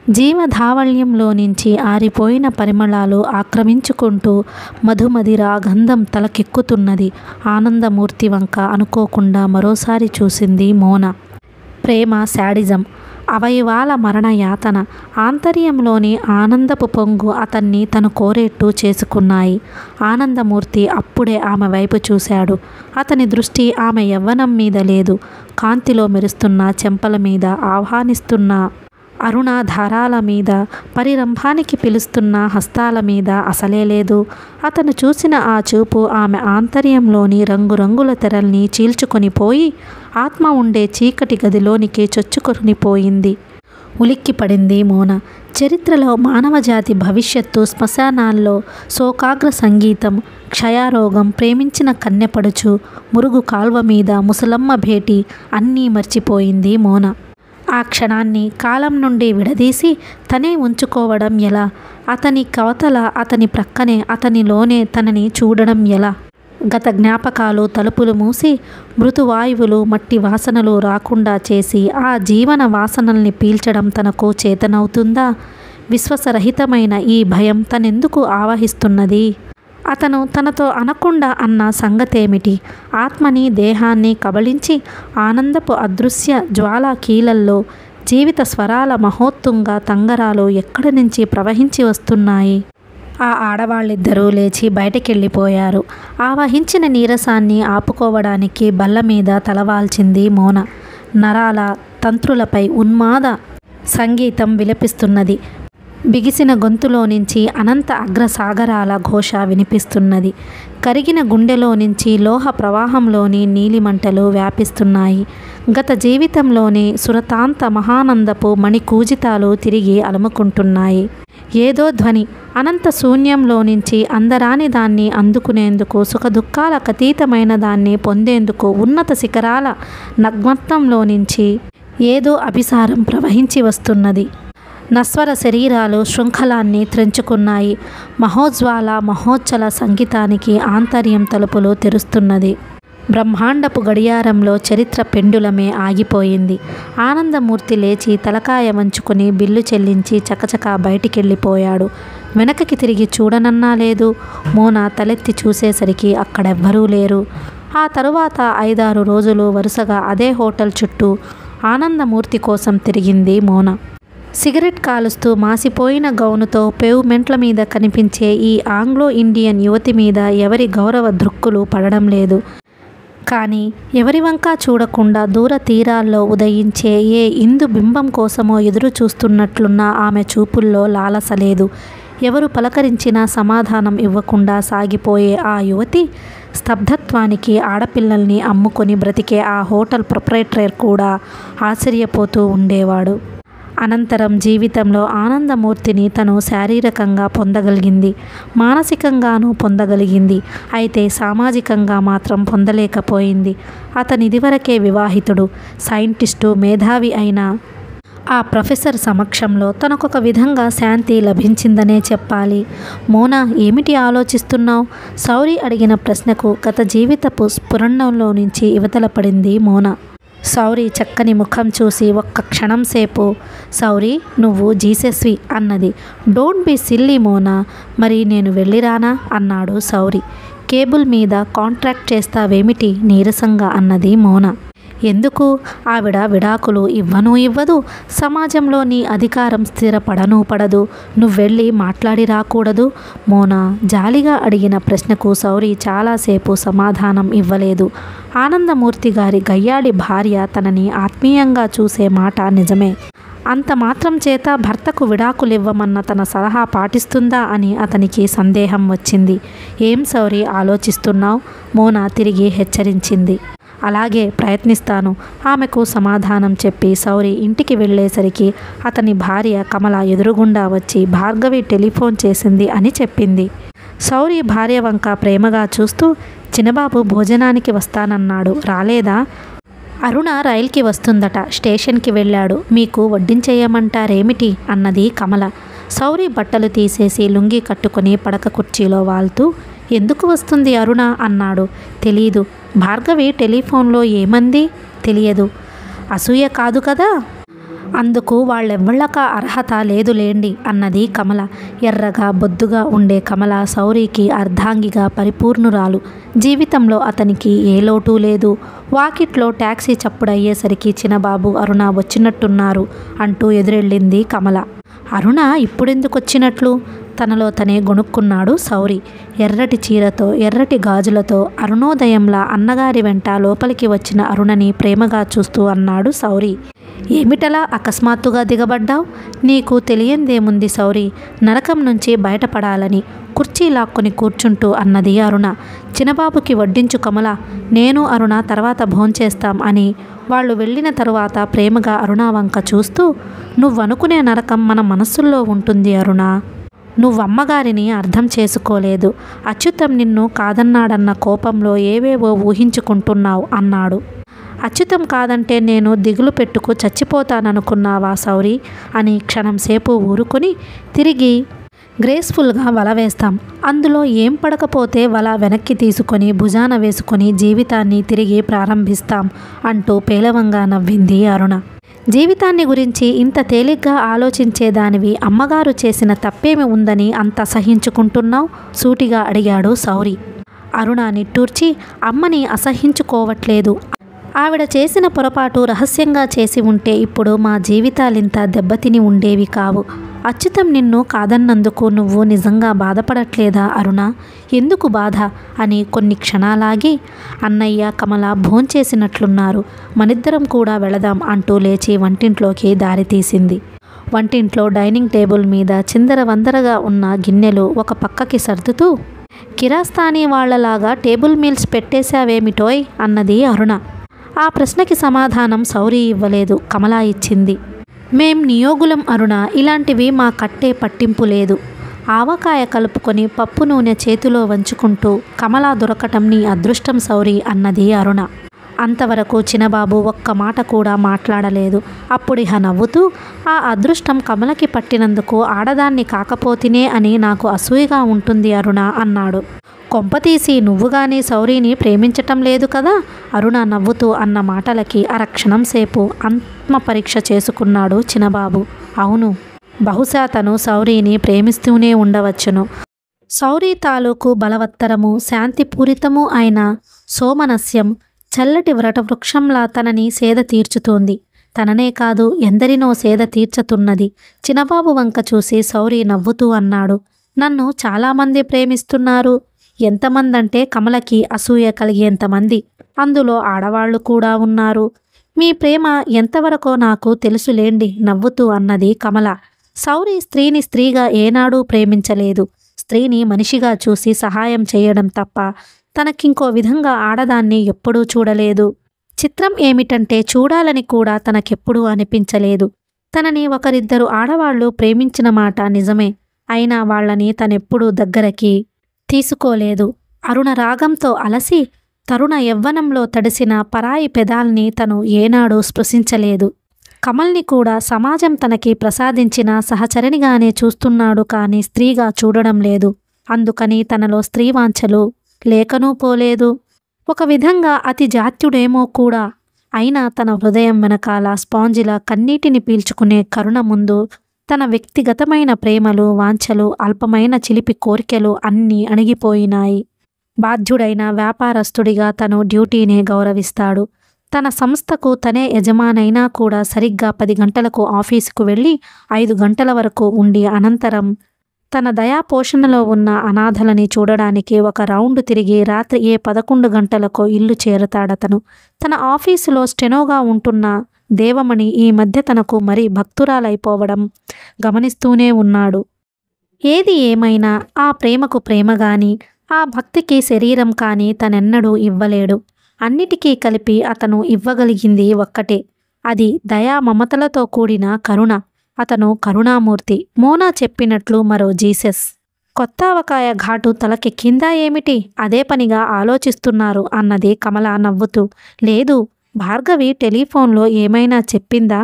జీవధావళ్యంలో నుంచి ఆరిపోయిన పరిమళాలు ఆక్రమించుకుంటూ మధుమదిరా గంధం తలకెక్కుతున్నది. ఆనందమూర్తి వంక అనుకోకుండా మరోసారి చూసింది మోన. ప్రేమ శాడిజం, అవయవాల మరణ యాతన, ఆంతర్యంలోని ఆనందపు పొంగు అతన్ని తను కోరేట్టు చేసుకున్నాయి. ఆనందమూర్తి అప్పుడే ఆమె వైపు చూశాడు. అతని దృష్టి ఆమె యవ్వనం మీద లేదు. కాంతిలో మెరుస్తున్న చెంపల మీద, ఆహ్వానిస్తున్న అరుణాధారాల మీద, పరిరంభానికి పిలుస్తున్న హస్తాల మీద అసలే లేదు. అతను చూసిన ఆ చూపు ఆమె ఆంతర్యంలోని రంగురంగుల తెరల్ని చీల్చుకొని పోయి ఆత్మ ఉండే చీకటి గదిలోనికి చొచ్చుకొనిపోయింది. ఉలిక్కిపడింది మోన. చరిత్రలో మానవజాతి భవిష్యత్తు, శ్మశానాల్లో శోకాగ్ర సంగీతం, క్షయారోగం, ప్రేమించిన కన్నెపడుచు, మురుగు కాల్వ మీద ముసలమ్మ భేటీ అన్నీ మర్చిపోయింది మోన. ఆ క్షణాన్ని కాలం నుండి విడదీసి తనే ఉంచుకోవడం ఎలా? అతని కవతల, అతని ప్రక్కనే, అతనిలోనే తనని చూడడం ఎలా? గత జ్ఞాపకాలు తలుపులు మూసి మృతువాయువులు, మట్టి వాసనలు రాకుండా చేసి ఆ జీవన వాసనల్ని పీల్చడం తనకు చేతనవుతుందా? విశ్వాసరహితమైన ఈ భయం తనెందుకు ఆవహిస్తున్నది? అతను తనతో అనకుండా అన్న సంగతేమిటి? ఆత్మని, దేహాన్ని కబళించి ఆనందపు అదృశ్య జ్వాలా కీలల్లో జీవిత స్వరాల మహోత్తుంగ తంగరాలు ఎక్కడి నుంచి ప్రవహించి వస్తున్నాయి? ఆ ఆడవాళ్ళిద్దరూ లేచి బయటికెళ్ళిపోయారు. ఆవహించిన నీరసాన్ని ఆపుకోవడానికి బల్ల మీద తలవాల్చింది మోన. నరాల తంత్రులపై ఉన్మాద సంగీతం విలపిస్తున్నది. బిగిసిన గొంతులో నుంచి అనంత అగ్రసాగరాల ఘోష వినిపిస్తున్నది. కరిగిన గుండెలో నుంచి లోహ ప్రవాహంలోని నీలిమంటలు వ్యాపిస్తున్నాయి. గత జీవితంలోని సురతాంత మహానందపు మణికూజితాలు తిరిగి అలుముకుంటున్నాయి. ఏదో ధ్వని అనంత శూన్యంలో నుంచి అందరాని దాన్ని అందుకునేందుకు, సుఖదుఖాలకు అతీతమైన దాన్ని పొందేందుకు, ఉన్నత శిఖరాల నగ్నత్వంలో నుంచి ఏదో అభిసారం ప్రవహించి వస్తున్నది. నస్వర శరీరాలు శృంఖలాన్ని త్రెంచుకున్నాయి. మహోజ్వాల మహోచ్చల సంగీతానికి ఆంతర్యం తలుపులు తెరుస్తున్నది. బ్రహ్మాండపు గడియారంలో చరిత్ర పెండులమే ఆగిపోయింది. ఆనందమూర్తి లేచి తలకాయ వంచుకొని బిల్లు చెల్లించి చకచకా బయటికెళ్ళిపోయాడు. వెనకకి తిరిగి చూడనన్నా లేదు. మోన తలెత్తి చూసేసరికి అక్కడెవ్వరూ లేరు. ఆ తరువాత 5-6 రోజులు వరుసగా అదే హోటల్ చుట్టూ ఆనందమూర్తి కోసం తిరిగింది మోన. సిగరెట్ కాలుస్తూ మాసిపోయిన గౌనుతో పేవ్మెంట్ల మీద కనిపించే ఈ ఆంగ్లో ఇండియన్ యువతి మీద ఎవరి గౌరవ దృక్కులు పడడం లేదు. కానీ ఎవరి వంకా చూడకుండా దూర తీరాల్లో ఉదయించే ఏ ఇందు బింబం కోసమో ఎదురు చూస్తున్నట్లున్న ఆమె చూపుల్లో లాలస లేదు. ఎవరు పలకరించినా సమాధానం ఇవ్వకుండా సాగిపోయే ఆ యువతి స్తబ్దత్వానికి ఆడపిల్లల్ని అమ్ముకొని బ్రతికే ఆ హోటల్ ప్రొప్రైటర్ కూడా ఆశ్చర్యపోతూ ఉండేవాడు. అనంతరం జీవితంలో ఆనందమూర్తిని తను శారీరకంగా పొందగలిగింది, మానసికంగానూ పొందగలిగింది. అయితే సామాజికంగా మాత్రం పొందలేకపోయింది. అతనిదివరకే వివాహితుడు, సైంటిస్టు, మేధావి అయిన ఆ ప్రొఫెసర్ సమక్షంలో తనకొక విధంగా శాంతి లభించిందనే చెప్పాలి. మోనా, ఏమిటి ఆలోచిస్తున్నావు? సౌరి అడిగిన ప్రశ్నకు గత జీవితపు స్ఫురణంలో నుంచి ఇవతల పడింది మోన. సౌరి చక్కని ముఖం చూసి ఒక్క క్షణం సేపు సౌరి, నువ్వు జీసస్వి అన్నది. డోంట్ బీ సిల్లీ మోనా, మరి నేను వెళ్ళిరానా అన్నాడు సౌరి. కేబుల్ మీద కాంట్రాక్ట్ చేస్తావేమిటి నీరసంగా అన్నది మోన. ఎందుకు? ఆవిడ విడాకులు ఇవ్వదు. సమాజంలో నీ అధికారం స్థిరపడను పడదు. నువ్వెళ్ళి మాట్లాడి రాకూడదు. మోనా జాలిగా అడిగిన ప్రశ్నకు సౌరి చాలాసేపు సమాధానం ఇవ్వలేదు. ఆనందమూర్తి గారి గయ్యాడి భార్య తనని ఆత్మీయంగా చూసే మాట నిజమే. అంత మాత్రం చేత భర్తకు విడాకులివ్వమన్న తన సలహా పాటిస్తుందా అని అతనికి సందేహం వచ్చింది. ఏం సౌరి ఆలోచిస్తున్నావు? మోనా తిరిగి హెచ్చరించింది. అలాగే ప్రయత్నిస్తాను. ఆమెకు సమాధానం చెప్పి సౌరి ఇంటికి వెళ్ళేసరికి అతని భార్య కమల ఎదురుగుండా వచ్చి భార్గవి టెలిఫోన్ చేసింది అని చెప్పింది. సౌరి భార్య వంక ప్రేమగా చూస్తూ, చిన్నబాబు భోజనానికి వస్తానన్నాడు, రాలేదా? అరుణ రైల్కి వస్తుందట, స్టేషన్కి వెళ్ళాడు, మీకు వడ్డించేయమంటారేమిటి అన్నది కమల. సౌరి బట్టలు తీసేసి లుంగీ కట్టుకుని పడక కుర్చీలో వాల్తూ, ఎందుకు వస్తుంది అరుణ అన్నాడు. తెలీదు. భార్గవి టెలిఫోన్లో ఏమంది? తెలియదు. అసూయ కాదు కదా? అందుకు వాళ్ళెవ్వళ్ళక అర్హత లేదులేండి అన్నది కమల. ఎర్రగా బొద్దుగా ఉండే కమల సౌరికి అర్ధాంగిగా పరిపూర్ణురాలు. జీవితంలో అతనికి ఏ లోటు లేదు. వాకిట్లో ట్యాక్సీ చప్పుడయ్యేసరికి చిన్నబాబు అరుణ వచ్చినట్టున్నారు అంటూ ఎదురెళ్ళింది కమల. అరుణ ఇప్పుడెందుకొచ్చినట్లు? తనలో తనే గొణుక్కున్నాడు సౌరి. ఎర్రటి చీరతో ఎర్రటి గాజులతో అరుణోదయంలా అన్నగారి వెంట లోపలికి వచ్చిన అరుణని ప్రేమగా చూస్తూ అన్నాడు సౌరి. ఏమిటలా అకస్మాత్తుగా దిగబడ్డావు? నీకు తెలియందేముంది సౌరి, నరకం నుంచి బయటపడాలని కుర్చీ లాక్కొని కూర్చుంటూ అన్నది అరుణ. చిన్నబాబుకి వడ్డించు కమల, నేను అరుణ తర్వాత భోంచేస్తాం అని వాళ్ళు వెళ్ళిన తరువాత ప్రేమగా అరుణ వంక చూస్తూ, నువ్వనుకునే నరకం మన మనస్సుల్లో ఉంటుంది అరుణ. నువ్వమ్మగారిని అర్థం చేసుకోలేదు. అచ్యుతం నిన్ను కాదన్నాడన్న కోపంలో ఏవేవో ఊహించుకుంటున్నావు అన్నాడు. అచ్యుతం కాదంటే నేను దిగులు పెట్టుకు చచ్చిపోతాననుకున్నావా సౌరి అని క్షణం సేపు ఊరుకొని తిరిగి గ్రేస్ఫుల్గా వల వేస్తాం. అందులో ఏం పడకపోతే వల వెనక్కి తీసుకొని భుజాన వేసుకొని జీవితాన్ని తిరిగి ప్రారంభిస్తాం అంటూ పేలవంగా నవ్వింది అరుణ. జీవితాన్ని గురించి ఇంత తేలిగ్గా ఆలోచించేదానివి అమ్మగారు చేసిన తప్పేమి ఉందని అంత అసహించుకుంటున్నావు? సూటిగా అడిగాడు సౌరి. అరుణ నిట్టూర్చి, అమ్మని అసహించుకోవట్లేదు. ఆవిడ చేసిన పొరపాటు రహస్యంగా చేసి ఉంటే ఇప్పుడు మా జీవితాలింత దెబ్బతిని ఉండేవి కావు. అచ్యుతం నిన్ను కాదన్నందుకు నువ్వు నిజంగా బాధపడట్లేదా అరుణ? ఎందుకు బాధ అని కొన్ని క్షణాలాగి, అన్నయ్య కమల భోంచేసినట్లున్నారు, మనిద్దరం కూడా వెళదాం అంటూ లేచి వంటింట్లోకి దారితీసింది. వంటింట్లో డైనింగ్ టేబుల్ మీద చిందరవందరగా ఉన్న గిన్నెలు ఒక పక్కకి సర్దుతూ, కిరాస్తానీ వాళ్లలాగా టేబుల్ మీల్స్ పెట్టేశావేమిటోయ్ అన్నది అరుణ. ఆ ప్రశ్నకి సమాధానం సౌరి ఇవ్వలేదు, కమల ఇచ్చింది. మేం నియోగులం అరుణ, ఇలాంటివి మా కట్టే పట్టింపు లేదు. ఆవకాయ కలుపుకొని పప్పు నూనె చేతిలో వంచుకుంటూ, కమల దొరకటం నీ అదృష్టం సౌరి అన్నది అరుణ. అంతవరకు చిన్నబాబు ఒక్క మాట కూడా మాట్లాడలేదు. అప్పుడిహ నవ్వుతూ, ఆ అదృష్టం కమలకి పట్టినందుకు ఆడదాన్ని కాకపోతినే అని నాకు అసూయగా ఉంటుంది అరుణ అన్నాడు. కొంపతీసి నువ్వుగాని శౌరిని ప్రేమించటం లేదు కదా? అరుణ నవ్వుతూ అన్న మాటలకి అరక్షణం సేపు ఆత్మ పరీక్ష చేసుకున్నాడు చిన్నబాబు. అవును, బహుశా తను శౌరిని ప్రేమిస్తూనే ఉండవచ్చును. శౌరి తాలూకు బలవత్తరము, శాంతిపూరితము అయిన సోమనస్యం చల్లటి వ్రటవృక్షంలా తనని సేద తీర్చుతోంది. తననే కాదు, ఎందరినో సేద తీర్చుతున్నది. చిన్నబాబు వంక చూసి శౌరి నవ్వుతూ అన్నాడు, నన్ను చాలామంది ప్రేమిస్తున్నారు. ఎంతమందంటే కమలకి అసూయ కలిగేంతమంది. అందులో ఆడవాళ్లు కూడా ఉన్నారు. మీ ప్రేమ ఎంతవరకో నాకు తెలుసులేండి నవ్వుతూ అన్నది కమల. శౌరి స్త్రీని స్త్రీగా ఏనాడూ ప్రేమించలేదు. స్త్రీని మనిషిగా చూసి సహాయం చేయడం తప్ప తనకింకో విధంగా ఆడదాన్ని ఎప్పుడూ చూడలేదు. చిత్రం ఏమిటంటే చూడాలని కూడా తనకెప్పుడూ అనిపించలేదు. తనని ఒకరిద్దరు ఆడవాళ్లు ప్రేమించిన మాట నిజమే. అయినా వాళ్లని తనెప్పుడూ దగ్గరకి తీసుకోలేదు. అరుణ రాగంతో అలసి తరుణ యవ్వనంలో తడిసిన పరాయి పెదాల్ని తను ఏనాడూ స్పృశించలేదు. కమల్ని కూడా సమాజం తనకి ప్రసాదించిన సహచరినిగానే చూస్తున్నాడు కానీ స్త్రీగా చూడడం లేదు. అందుకని తనలో స్త్రీవాంఛలు లేకనూ పోలేదు. ఒక విధంగా అతి జాత్యుడేమో కూడా. అయినా తన హృదయం వెనకాల స్పాంజిలా కన్నీటిని పీల్చుకునే కరుణ ముందు తన వ్యక్తిగతమైన ప్రేమలు, వాంఛలు, అల్పమైన చిలిపి కోరికలు అన్నీ అణిగిపోయినాయి. బాధ్యుడైన వ్యాపారస్తుడిగా తను డ్యూటీనే గౌరవిస్తాడు. తన సంస్థకు తనే యజమానైనా కూడా సరిగ్గా 10 గంటలకు ఆఫీసుకు వెళ్ళి 5 గంటల వరకు ఉండి అనంతరం తన దయాపోషణలో ఉన్న అనాథలని చూడడానికి ఒక రౌండ్ తిరిగి రాత్రి 11 గంటలకో ఇల్లు చేరతాడతను. తన ఆఫీసులో స్టెనోగా ఉంటున్న దేవమణి ఈ మధ్య తనకు మరీ భక్తురాలైపోవడం గమనిస్తూనే ఉన్నాడు. ఏది ఏమైనా ఆ ప్రేమకు ప్రేమ గాని, ఆ భక్తికి శరీరం కానీ తనెన్నడూ ఇవ్వలేడు. అన్నిటికీ కలిపి అతను ఇవ్వగలిగింది ఒక్కటే, అది దయా మమతలతో కూడిన కరుణ. అతను కరుణామూర్తి. మోనా చెప్పినట్లు మరో జీసస్. కొత్తావకాయ ఘాటు తలకెక్కిందా ఏమిటి? అదే పనిగా ఆలోచిస్తున్నారు అన్నది కమల నవ్వుతూ. లేదు, భార్గవి టెలిఫోన్లో ఏమైనా చెప్పిందా?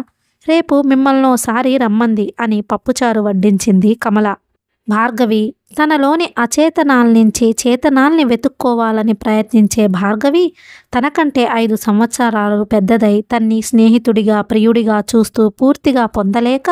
రేపు మిమ్మల్నోసారి రమ్మంది అని పప్పుచారు వడ్డించింది కమల. భార్గవి తనలోని అచేతనాల్నించి చేతనాల్ని వెతుక్కోవాలని ప్రయత్నించే భార్గవి తనకంటే 5 సంవత్సరాలు పెద్దదై తన్ని స్నేహితుడిగా, ప్రియుడిగా చూస్తూ పూర్తిగా పొందలేక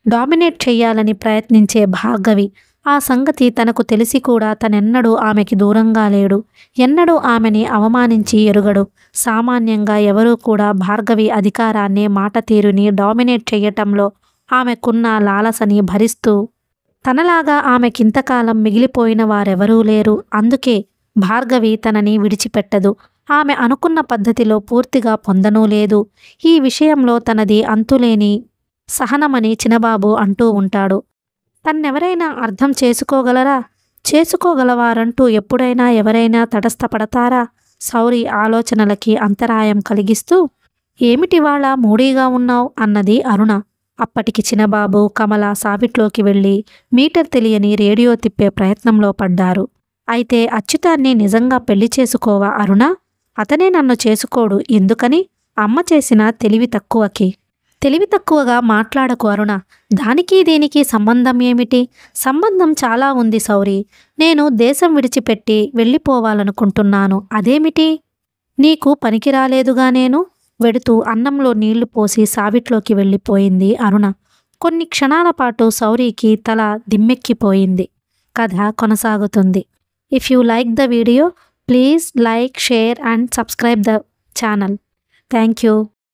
డామినేట్ చెయ్యాలని ప్రయత్నించే భార్గవి. ఆ సంగతి తనకు తెలిసి కూడా తనెన్నడూ ఆమెకి దూరంగా లేడు. ఎన్నడూ ఆమెని అవమానించి ఎరుగడు. సామాన్యంగా ఎవరూ కూడా భార్గవి అధికారాన్ని, మాట తీరుని డామినేట్ చెయ్యటంలో ఆమెకున్న లాలసని భరిస్తూ తనలాగా ఆమెకింతకాలం మిగిలిపోయిన వారెవరూ లేరు. అందుకే భార్గవి తనని విడిచిపెట్టదు. ఆమె అనుకున్న పద్ధతిలో పూర్తిగా పొందనూ లేదు. ఈ విషయంలో తనది అంతులేని సహనమని చిన్నబాబు అంటూ ఉంటాడు. తన్నెవరైనా అర్థం చేసుకోగలరా? చేసుకోగలవారంటూ ఎప్పుడైనా ఎవరైనా తటస్థపడతారా? శౌరి ఆలోచనలకి అంతరాయం కలిగిస్తూ, ఏమిటివాళ మూడీగా ఉన్నావు అన్నది అరుణ. అప్పటికి చిన్నబాబు, కమల సావిట్లోకి వెళ్ళి మీటర్ తెలియని రేడియో తిప్పే ప్రయత్నంలో పడ్డారు. అయితే అచ్యుతాన్ని నిజంగా పెళ్లి చేసుకోవా అరుణ? అతనే నన్ను చేసుకోడు. ఎందుకని? అమ్మ చేసిన తెలివి తక్కువకి. తెలివి తక్కువగా మాట్లాడకు అరుణ. దానికి దీనికి సంబంధం ఏమిటి? సంబంధం చాలా ఉంది శౌరి. నేను దేశం విడిచిపెట్టి వెళ్ళిపోవాలనుకుంటున్నాను. అదేమిటి? నీకు పనికిరాలేదుగా నేను? వెడుతూ అన్నంలో నీళ్లు పోసి సావిట్లోకి వెళ్ళిపోయింది అరుణ. కొన్ని క్షణాల పాటు శౌరికి తల దిమ్మెక్కిపోయింది. కథ కొనసాగుతుంది. If you like the video, please like, share and subscribe the channel. Thank you.